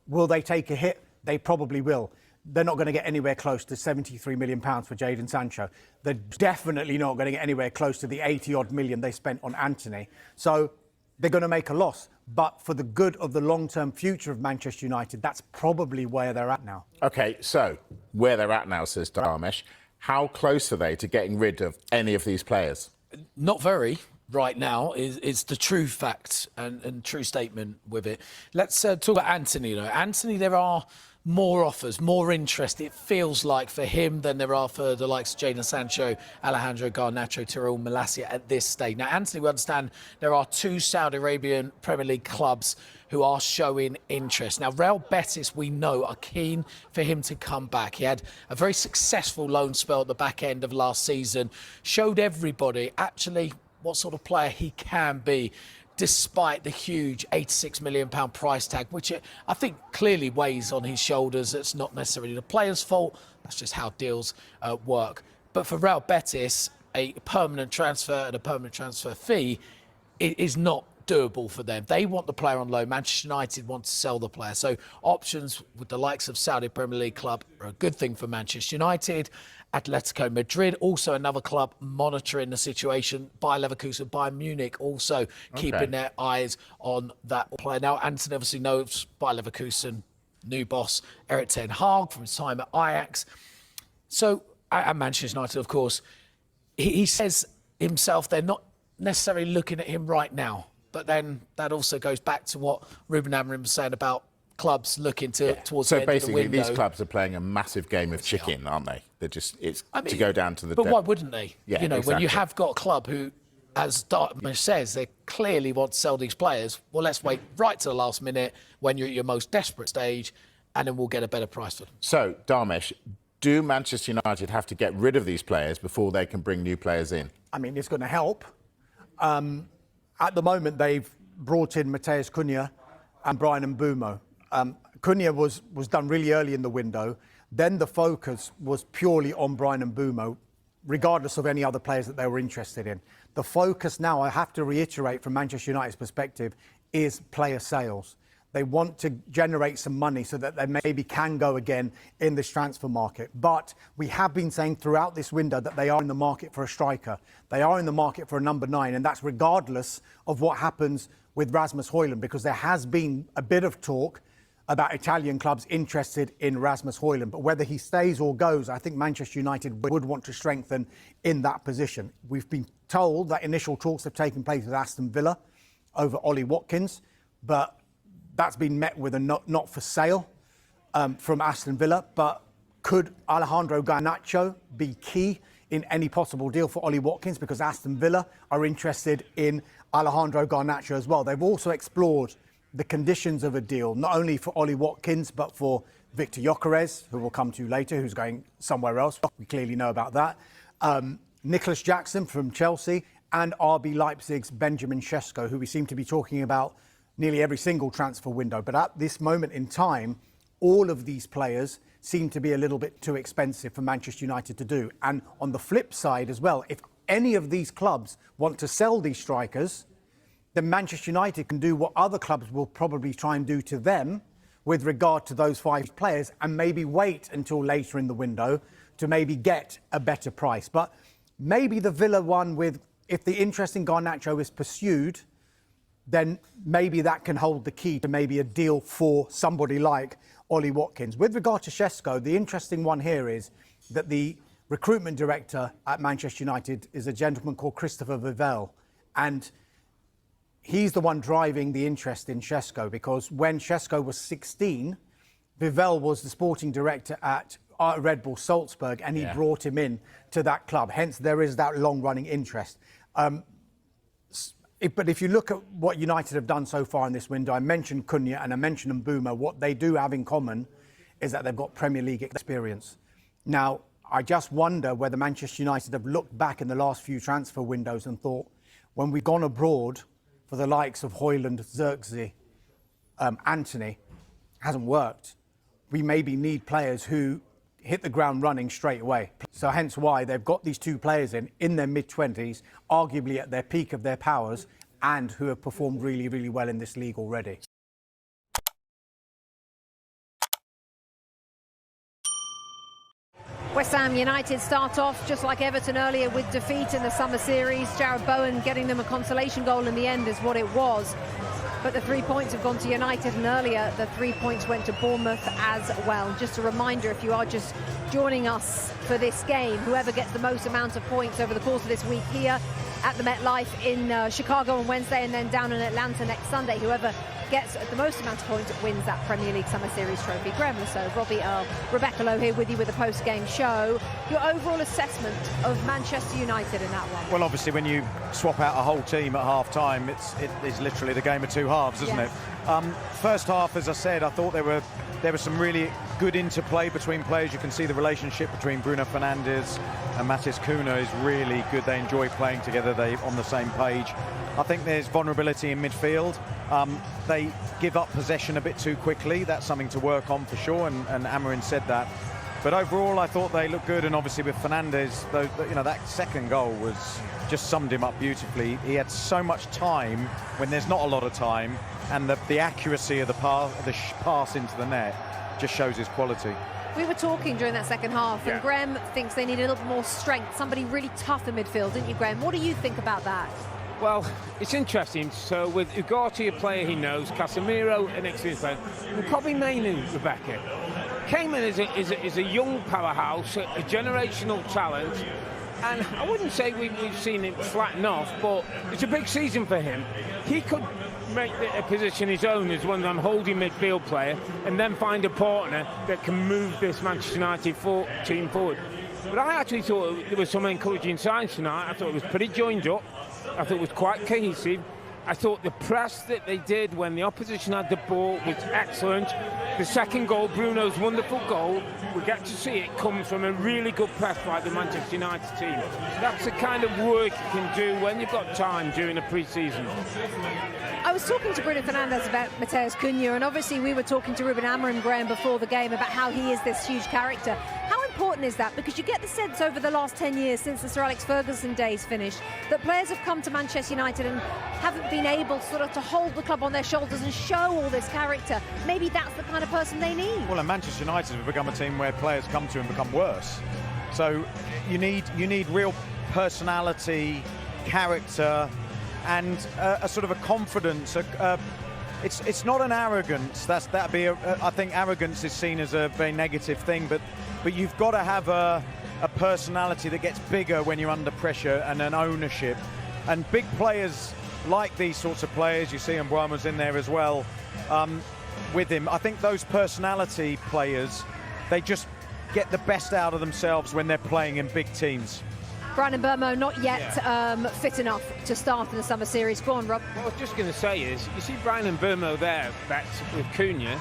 M: will they take a hit? They probably will. They're not going to get anywhere close to £73 million for Jadon Sancho. They're definitely not going to get anywhere close to the 80-odd million they spent on Anthony. So they're going to make a loss. But for the good of the long-term future of Manchester United, that's probably where they're at now.
N: OK, so where they're at now, says Darmish. How close are they to getting rid of any of these players?
B: Not very. Right now is the true fact and true statement with it. Let's talk about Anthony, though. Anthony, there are more offers, more interest, it feels like, for him than there are for the likes of Jadon Sancho, Alejandro Garnacho, Tyrell Malacia at this stage. Now, Anthony, we understand there are 2 Saudi Arabian Premier League clubs who are showing interest. Now, Real Betis, we know, are keen for him to come back. He had a very successful loan spell at the back end of last season, showed everybody actually what sort of player he can be, despite the huge £86 million price tag, which I think clearly weighs on his shoulders. It's not necessarily the player's fault. That's just how deals work. But for Real Betis, a permanent transfer and a permanent transfer fee is not doable for them. They want the player on loan. Manchester United want to sell the player. So options with the likes of Saudi Premier League club are a good thing for Manchester United. Atletico Madrid, also another club monitoring the situation. Bayer Leverkusen, Bayern Munich, also keeping their eyes on that player. Now, Anthony obviously knows Bayer Leverkusen, new boss, Erik ten Hag, from his time at Ajax. So, and Manchester United, of course, he says himself they're not necessarily looking at him right now. But then that also goes back to what Ruben Amorim was saying about clubs looking towards the end of the window.
N: So basically, these clubs are playing a massive game of chicken, aren't they? They're just, to go down to the...
B: But why wouldn't they?
N: Yeah,
B: you know,
N: exactly.
B: when you have got a club who, as Dartmouth says, they clearly want to sell these players, well, let's wait right to the last minute when you're at your most desperate stage, and then we'll get a better price for them.
N: So, Darmish, do Manchester United have to get rid of these players before they can bring new players in?
M: I mean, it's going to help. At the moment, they've brought in Matheus Cunha and Brian Mbeumo. Cunha was done really early in the window. Then the focus was purely on Brian Mbeumo, regardless of any other players that they were interested in. The focus now, I have to reiterate from Manchester United's perspective, is player sales. They want to generate some money so that they maybe can go again in this transfer market. But we have been saying throughout this window that they are in the market for a striker. They are in the market for a number 9, and that's regardless of what happens with Rasmus Højlund, because there has been a bit of talk about Italian clubs interested in Rasmus Højlund. But whether he stays or goes, I think Manchester United would want to strengthen in that position. We've been told that initial talks have taken place with Aston Villa over Ollie Watkins, but that's been met with a not for sale from Aston Villa. But could Alejandro Garnacho be key in any possible deal for Ollie Watkins? Because Aston Villa are interested in Alejandro Garnacho as well. They've also explored the conditions of a deal, not only for Ollie Watkins, but for Viktor Gyokeres, who we'll come to later, who's going somewhere else. We clearly know about that. Nicholas Jackson from Chelsea, and RB Leipzig's Benjamin Sesko, who we seem to be talking about nearly every single transfer window. But at this moment in time, all of these players seem to be a little bit too expensive for Manchester United to do. And on the flip side as well, if any of these clubs want to sell these strikers, then Manchester United can do what other clubs will probably try and do to them with regard to those 5 players, and maybe wait until later in the window to maybe get a better price. But maybe the Villa one, with if the interest in Garnacho is pursued, then maybe that can hold the key to maybe a deal for somebody like Ollie Watkins. With regard to Sesko, the interesting one here is that the recruitment director at Manchester United is a gentleman called Christopher Vivell, and he's the one driving the interest in Sesko, because when Sesko was 16, Vivell was the sporting director at Red Bull Salzburg, and he brought him in to that club. Hence, there is that long-running interest. But if you look at what United have done so far in this window, I mentioned Cunha and I mentioned Mbeumo. What they do have in common is that they've got Premier League experience. Now, I just wonder whether Manchester United have looked back in the last few transfer windows and thought, when we've gone abroad for the likes of Højlund, Xerxes, Antony, hasn't worked. We maybe need players who hit the ground running straight away. So hence why they've got these 2 players in their mid-20s, arguably at their peak of their powers, and who have performed really, really well in this league already.
F: West Ham United start off just like Everton earlier with defeat in the summer series. Jarrod Bowen getting them a consolation goal in the end is what it was. But the 3 points have gone to United, and earlier the 3 points went to Bournemouth as well. Just a reminder, if you are just joining us for this game, whoever gets the most amount of points over the course of this week here at the MetLife in Chicago on Wednesday, and then down in Atlanta next Sunday, whoever gets the most amount of points wins that Premier League Summer Series trophy. Graham Lasso, Robbie Earle, Rebecca Lowe here with you with the post-game show. Your overall assessment of Manchester United in that one?
V: Well, obviously, when you swap out a whole team at half-time, it is literally the game of 2 halves, isn't it? First half, as I said, I thought there was some really good interplay between players. You can see the relationship between Bruno Fernandes and Matheus Cunha is really good. They enjoy playing together. They're on the same page. I think there's vulnerability in midfield. They give up possession a bit too quickly. That's something to work on for sure, and Amorim said that. But overall, I thought they looked good, and obviously with Fernandes, that second goal was just summed him up beautifully. He had so much time when there's not a lot of time, and the accuracy of the pass into the net just shows his quality.
F: We were talking during that second half, and Graham thinks they need a little bit more strength, somebody really tough in midfield, didn't you, Graham? What do you think about that?
W: Well, it's interesting. So with Ugarte, a player he knows, Casemiro, an experienced player, and probably mainly Rebecca. Keane is a young powerhouse, a generational talent, and I wouldn't say we've seen him flatten off, but it's a big season for him. He could make a position his own as one of them holding midfield player, and then find a partner that can move this Manchester United team forward. But I actually thought there was some encouraging signs tonight. I thought it was pretty joined up. I thought it was quite cohesive. I thought the press that they did when the opposition had the ball was excellent. The second goal, Bruno's wonderful goal, we get to see it come from a really good press by the Manchester United team. That's the kind of work you can do when you've got time during a pre-season.
F: I was talking to Bruno Fernandes about Matheus Cunha, and obviously we were talking to Ruben Amorim, Graham, before the game about how he is this huge character. How important is that? Because you get the sense over the last 10 years, since the Sir Alex Ferguson days finished, that players have come to Manchester United and haven't been able sort of to hold the club on their shoulders and show all this character. Maybe that's the kind of person they need.
V: Well, and Manchester United have become a team where players come to and become worse. So you need real personality, character, and a sort of a confidence. It's not an arrogance. I think arrogance is seen as a very negative thing, but you've got to have a personality that gets bigger when you're under pressure, and an ownership. And big players like these sorts of players, you see Mbeumo's in there as well, with him. I think those personality players, they just get the best out of themselves when they're playing in big teams.
F: Brandon Mbeumo not yet fit enough to start in the summer series. Go on, Rob.
W: What I was just going to say is, you see Brandon Mbeumo there, back with Cunha.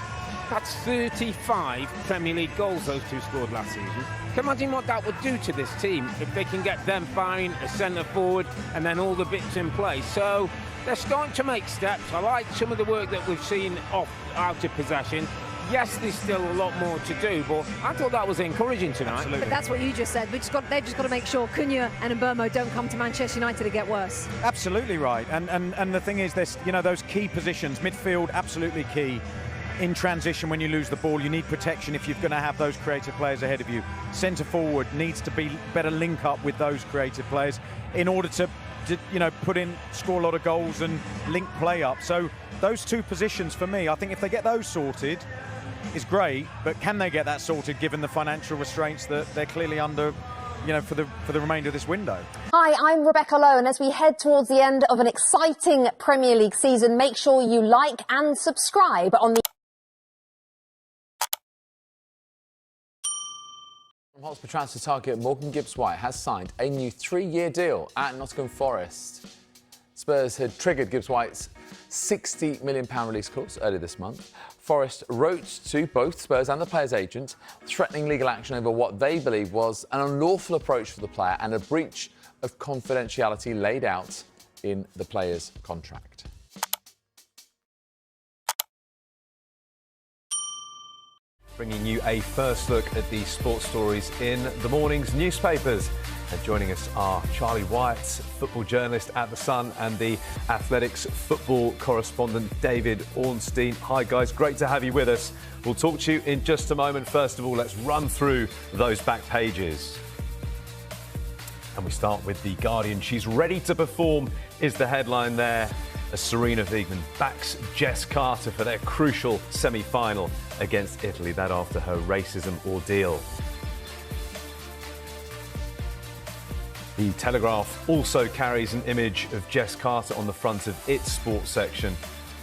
W: That's 35 Premier League goals those two scored last season. Can you imagine what that would do to this team if they can get them firing a centre forward and then all the bits in place? So they're starting to make steps. I like some of the work that we've seen out of possession. Yes, there's still a lot more to do, but I thought that was encouraging tonight.
V: Absolutely.
F: But that's what you just said. They've just got to make sure Cunha and Mbeumo don't come to Manchester United to get worse.
V: Absolutely right. And the thing is, there's those key positions, midfield, absolutely key. In transition, when you lose the ball, you need protection if you're going to have those creative players ahead of you. Centre forward needs to be better link up with those creative players in order to score a lot of goals and link play up. So those two positions for me, I think if they get those sorted, is great. But can they get that sorted given the financial restraints that they're clearly under, for the remainder of this window?
E: Hi, I'm Rebecca Lowe, and as we head towards the end of an exciting Premier League season, make sure you like and subscribe on the
H: Hotspur transfer target Morgan Gibbs White has signed a new 3-year deal at Nottingham Forest. Spurs had triggered Gibbs White's £60 million release clause earlier this month. Forest wrote to both Spurs and the player's agent, threatening legal action over what they believe was an unlawful approach for the player and a breach of confidentiality laid out in the player's contract.
K: Bringing you a first look at the sports stories in the morning's newspapers. And joining us are Charlie White, football journalist at The Sun, and the Athletics football correspondent David Ornstein. Hi guys, great to have you with us. We'll talk to you in just a moment. First of all, let's run through those back pages. And we start with The Guardian. She's ready to perform is the headline there, as Serena Wiegmann backs Jess Carter for their crucial semi-final against Italy, that after her racism ordeal. The Telegraph also carries an image of Jess Carter on the front of its sports section,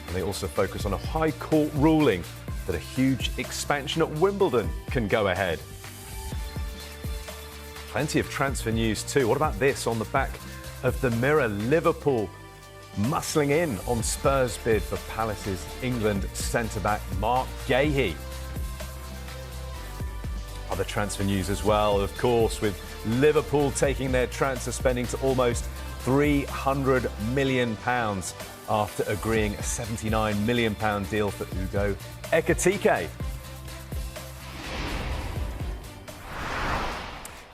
K: and they also focus on a High Court ruling that a huge expansion at Wimbledon can go ahead. Plenty of transfer news too. What about this on the back of the Mirror? Liverpool muscling in on Spurs' bid for Palace's England centre-back Mark Guehi. Other transfer news as well, of course, with Liverpool taking their transfer spending to almost £300 million after agreeing a £79 million deal for Hugo Ekitike.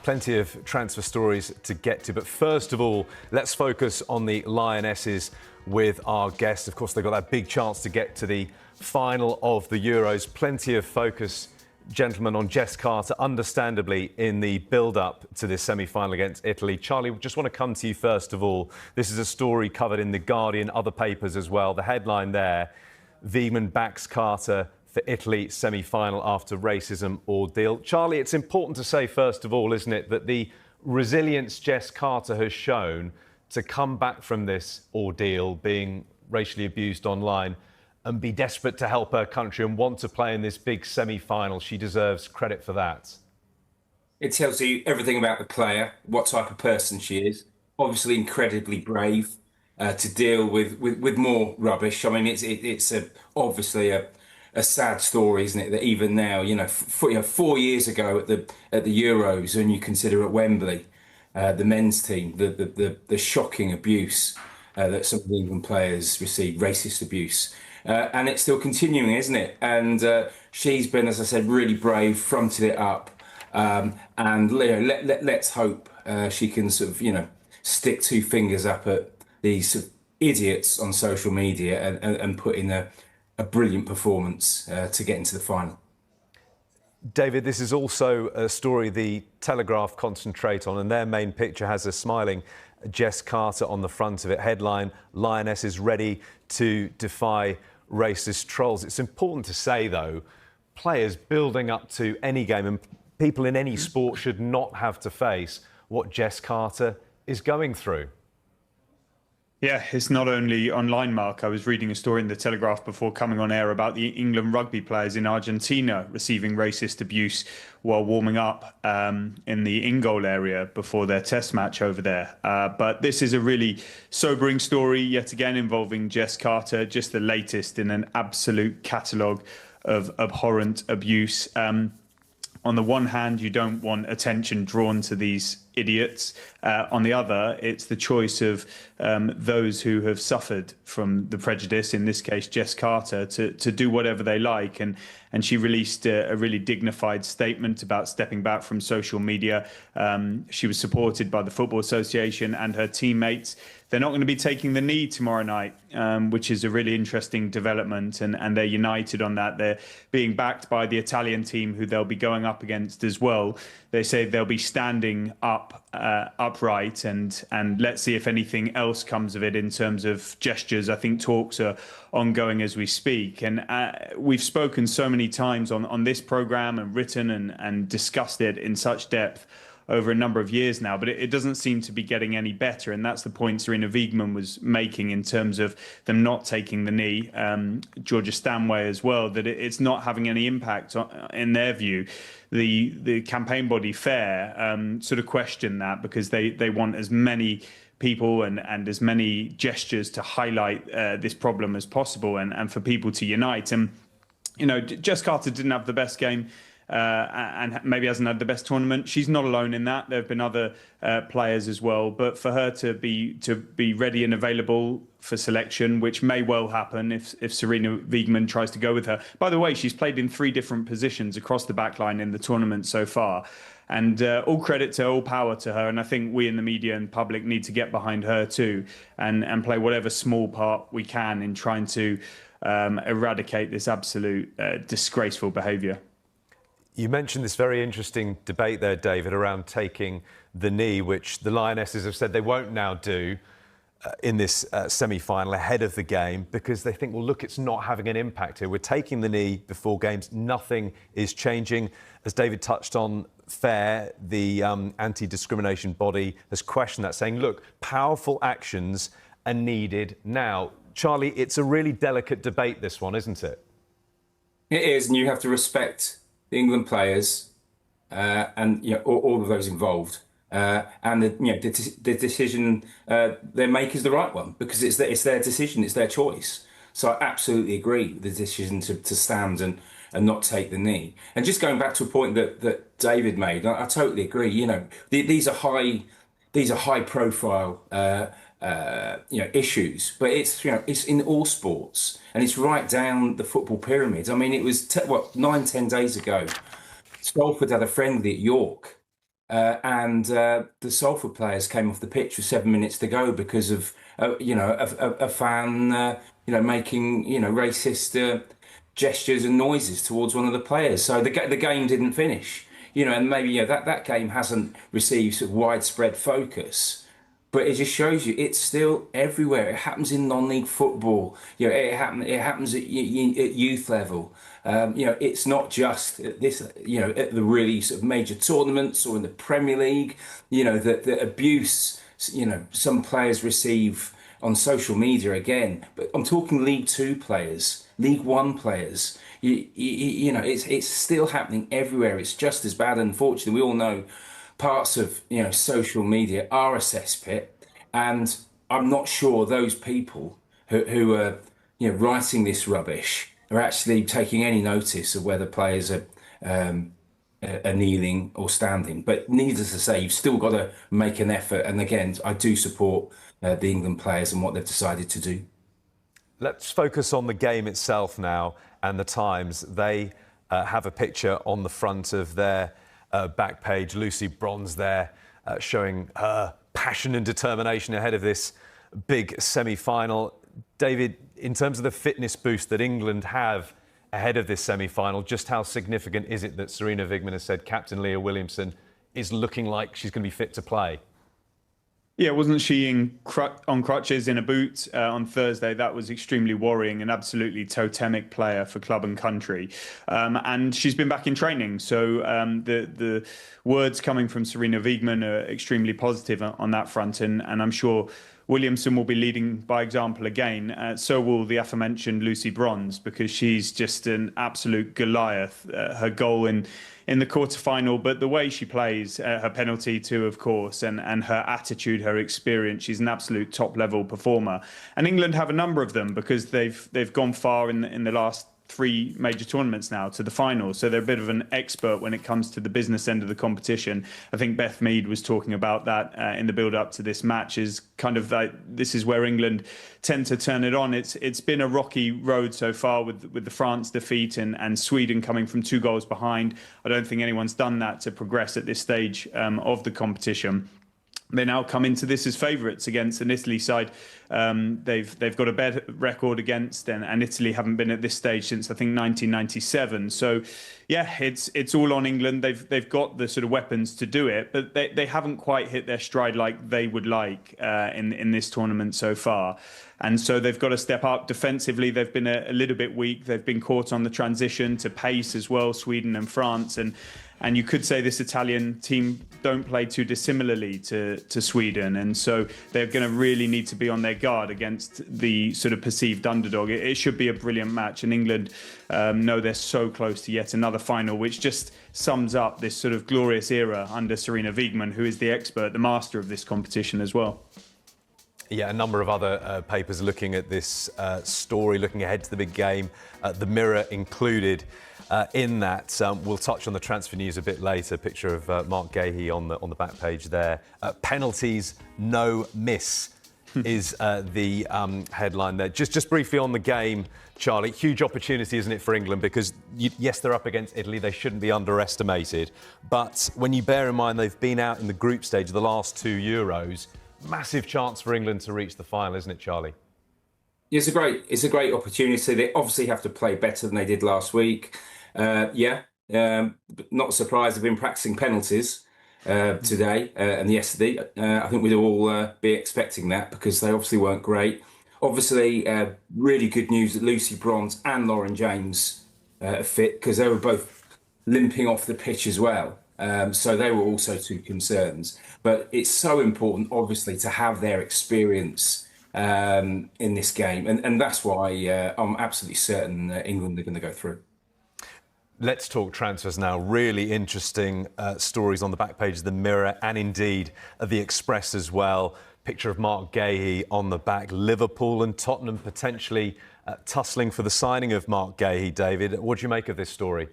K: Plenty of transfer stories to get to, but first of all, let's focus on the Lionesses with our guest. Of course, they've got that big chance to get to the final of the Euros. Plenty of focus, gentlemen, on Jess Carter, understandably, in the build-up to this semi-final against Italy. Charlie, just want to come to you first of all. This is a story covered in The Guardian, other papers as well. The headline there, Wiegmann backs Carter for Italy semi-final after racism ordeal. Charlie, it's important to say, first of all, isn't it, that the resilience Jess Carter has shown to come back from this ordeal, being racially abused online, and be desperate to help her country and want to play in this big semi-final. She deserves credit for that.
X: It tells you everything about the player, what type of person she is. Obviously incredibly brave to deal with more rubbish. I mean, it's obviously a sad story, isn't it? That even now, 4 years ago at the Euros, when you consider at Wembley, the men's team, the shocking abuse that some of the England players received, racist abuse, and it's still continuing, isn't it? And she's been, as I said, really brave, fronted it up, And let's hope she can sort of, stick two fingers up at these sort of idiots on social media and put in a brilliant performance to get into the final.
K: David, this is also a story the Telegraph concentrate on, and their main picture has a smiling Jess Carter on the front of it. Headline, Lionesses ready to defy racist trolls. It's important to say, though, players building up to any game and people in any sport should not have to face what Jess Carter is going through.
G: Yeah, it's not only online, Mark. I was reading a story in the Telegraph before coming on air about the England rugby players in Argentina receiving racist abuse while warming up in the in-goal area before their test match over there. But this is a really sobering story, yet again involving Jess Carter, just the latest in an absolute catalogue of abhorrent abuse. On the one hand, you don't want attention drawn to these idiots. On the other, it's the choice of those who have suffered from the prejudice, in this case, Jess Carter, to do whatever they like. And she released a really dignified statement about stepping back from social media. She was supported by the Football Association and her teammates. They're not going to be taking the knee tomorrow night, which is a really interesting development, and they're united on that. They're being backed by the Italian team, who they'll be going up against as well. They say they'll be standing upright, and let's see if anything else comes of it in terms of gestures. I think talks are ongoing as we speak, and we've spoken so many times on this programme and written and discussed it in such depth over a number of years now, but it doesn't seem to be getting any better. And that's the point Sarina Wiegman was making in terms of them not taking the knee. Georgia Stanway as well, that it's not having any impact in their view. The campaign body FAIR sort of question that, because they want as many people and as many gestures to highlight this problem as possible, and for people to unite. And, Jess Carter didn't have the best game, and maybe hasn't had the best tournament. She's not alone in that. There have been other players as well. But for her to be ready and available for selection, which may well happen if Sarina Wiegman tries to go with her. By the way, she's played in 3 different positions across the back line in the tournament so far. And all credit to her, all power to her. And I think we in the media and public need to get behind her too, and play whatever small part we can in trying to eradicate this absolute disgraceful behaviour.
K: You mentioned this very interesting debate there, David, around taking the knee, which the Lionesses have said they won't now do in this semi-final ahead of the game, because they think, well, look, it's not having an impact here. We're taking the knee before games. Nothing is changing. As David touched on, FAIR, the anti-discrimination body, has questioned that, saying, look, powerful actions are needed now. Charlie, it's a really delicate debate, this one, isn't it?
X: It is, and you have to respect the England players and all of those involved, and the decision they make is the right one, because it's their decision, it's their choice. So I absolutely agree with the decision to stand and not take the knee. And just going back to a point that David made, I totally agree. These are high profile issues, but it's in all sports, and it's right down the football pyramid. I mean, it was 9-10 days ago, Salford had a friendly at York, and the Salford players came off the pitch with 7 minutes to go because of a fan making racist gestures and noises towards one of the players. So the game didn't finish, and maybe that game hasn't received sort of widespread focus. But it just shows you it's still everywhere. It happens in non-league football. It happens at youth level. It's not just at this. At the really sort of major tournaments or in the Premier League. The abuse. Some players receive on social media again. But I'm talking League 2 players, League 1 players. It's still happening everywhere. It's just as bad. Unfortunately, we all know parts of social media are a cesspit, and I'm not sure those people who are writing this rubbish are actually taking any notice of whether players are kneeling or standing. But needless to say, you've still got to make an effort. And again, I do support the England players and what they've decided to do.
K: Let's focus on the game itself now and the Times. They have a picture on the front of their back page. Lucy Bronze there showing her passion and determination ahead of this big semi-final. David, in terms of the fitness boost that England have ahead of this semi-final, just how significant is it that Sarina Wiegman has said Captain Leah Williamson is looking like she's going to be fit to play?
G: Yeah, wasn't she on crutches in a boot on Thursday? That was extremely worrying. An absolutely totemic player for club and country. And she's been back in training. So the words coming from Sarina Wiegman are extremely positive on that front. And I'm sure Williamson will be leading by example again. So will the aforementioned Lucy Bronze, because she's just an absolute Goliath. Her goal in the quarterfinal, but the way she plays, her penalty too, of course, and her attitude, her experience, she's an absolute top-level performer. And England have a number of them because they've gone far in the last 3 major tournaments now to the final. So they're a bit of an expert when it comes to the business end of the competition. I think Beth Mead was talking about that in the build-up to this match, is kind of like, this is where England tend to turn it on. It's been a rocky road so far with the France defeat and Sweden coming from 2 goals behind. I don't think anyone's done that to progress at this stage of the competition. They now come into this as favourites against an Italy side they've got a better record against, and Italy haven't been at this stage since I think 1997. So yeah, it's all on England. They've got the sort of weapons to do it, but they haven't quite hit their stride like they would like in this tournament so far. And so they've got to step up defensively. They've been a little bit weak. They've been caught on the transition to pace as well, Sweden and France. And you could say this Italian team don't play too dissimilarly to Sweden. And so they're going to really need to be on their guard against the sort of perceived underdog. It should be a brilliant match. And England know they're so close to yet another final, which just sums up this sort of glorious era under Sarina Wiegman, who is the expert, the master of this competition as well.
K: Yeah, a number of other papers looking at this story, looking ahead to the big game, the Mirror included in that. We'll touch on the transfer news a bit later. Picture of Mark Guehi on the back page there. Penalties, no miss is the headline there. Just briefly on the game, Charlie, huge opportunity, isn't it, for England? Because yes, they're up against Italy. They shouldn't be underestimated. But when you bear in mind they've been out in the group stage of the last 2 Euros, massive chance for England to reach the final, isn't it, Charlie?
X: It's a great opportunity. They obviously have to play better than they did last week. Not surprised they've been practicing penalties today and yesterday. I think we'd all be expecting that because they obviously weren't great. Obviously, really good news that Lucy Bronze and Lauren James are fit because they were both limping off the pitch as well. So they were also 2 concerns. But it's so important, obviously, to have their experience in this game. And that's why I'm absolutely certain England are going to go through.
K: Let's talk transfers now. Really interesting stories on the back page of the Mirror and indeed the Express as well. Picture of Mark Guehi on the back. Liverpool and Tottenham potentially tussling for the signing of Mark Guehi. David, what do you make of this story?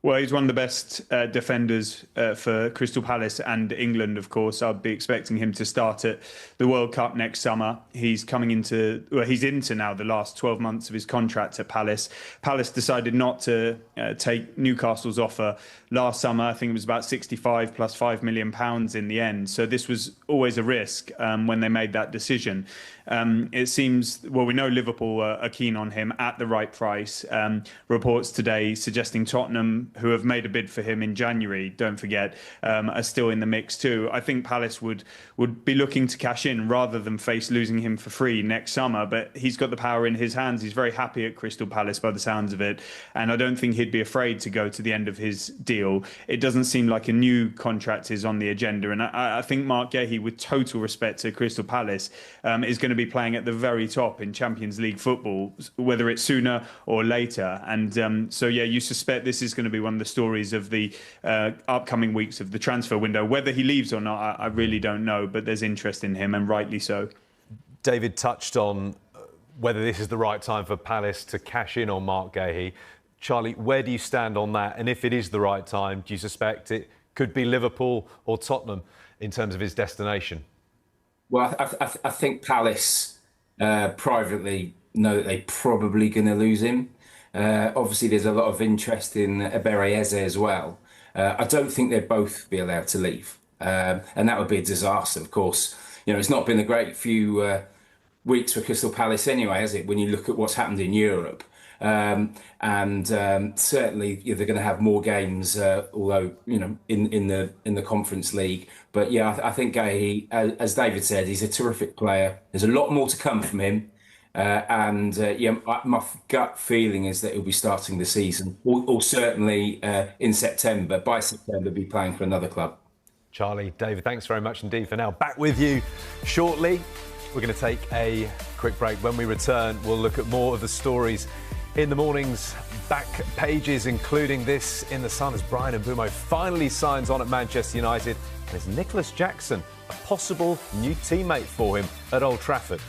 G: Well, he's one of the best defenders for Crystal Palace and England, of course. I'd be expecting him to start at the World Cup next summer. He's he's into now the last 12 months of his contract at Palace. Palace decided not to take Newcastle's offer last summer. I think it was about 65 plus £5 million in the end. So this was always a risk when they made that decision. It seems, well, we know Liverpool are keen on him at the right price. Reports today suggesting Tottenham, who have made a bid for him in January, don't forget, are still in the mix too. I think Palace would be looking to cash in rather than face losing him for free next summer. But he's got the power in his hands. He's very happy at Crystal Palace by the sounds of it. And I don't think he'd be afraid to go to the end of his deal. It doesn't seem like a new contract is on the agenda. And I think Mark Guehi, with total respect to Crystal Palace, is going to be playing at the very top in Champions League football, whether it's sooner or later. And so, yeah, you suspect this is going to be one of the stories of the upcoming weeks of the transfer window. Whether he leaves or not, I really don't know, but there's interest in him, and rightly so.
K: David touched on whether this is the right time for Palace to cash in on Mark Guehi. Charlie, where do you stand on that? And if it is the right time, do you suspect it could be Liverpool or Tottenham in terms of his destination?
X: Well, I think Palace privately know that they're probably going to lose him. Obviously, there's a lot of interest in Ebereeze as well. I don't think they'd both be allowed to leave, and that would be a disaster. Of course, it's not been a great few weeks for Crystal Palace anyway, has it? When you look at what's happened in Europe. Certainly they're going to have more games, although in the Conference League. But yeah, I think Guehi, as David said, he's a terrific player. There's a lot more to come from him, my gut feeling is that he'll be starting the season, or certainly in September. By September, be playing for another club.
K: Charlie, David, thanks very much indeed for now. Back with you shortly. We're going to take a quick break. When we return, we'll look at more of the stories in the morning's back pages, including this in the Sun as Brian Mbeumo finally signs on at Manchester United. And is Nicholas Jackson a possible new teammate for him at Old Trafford?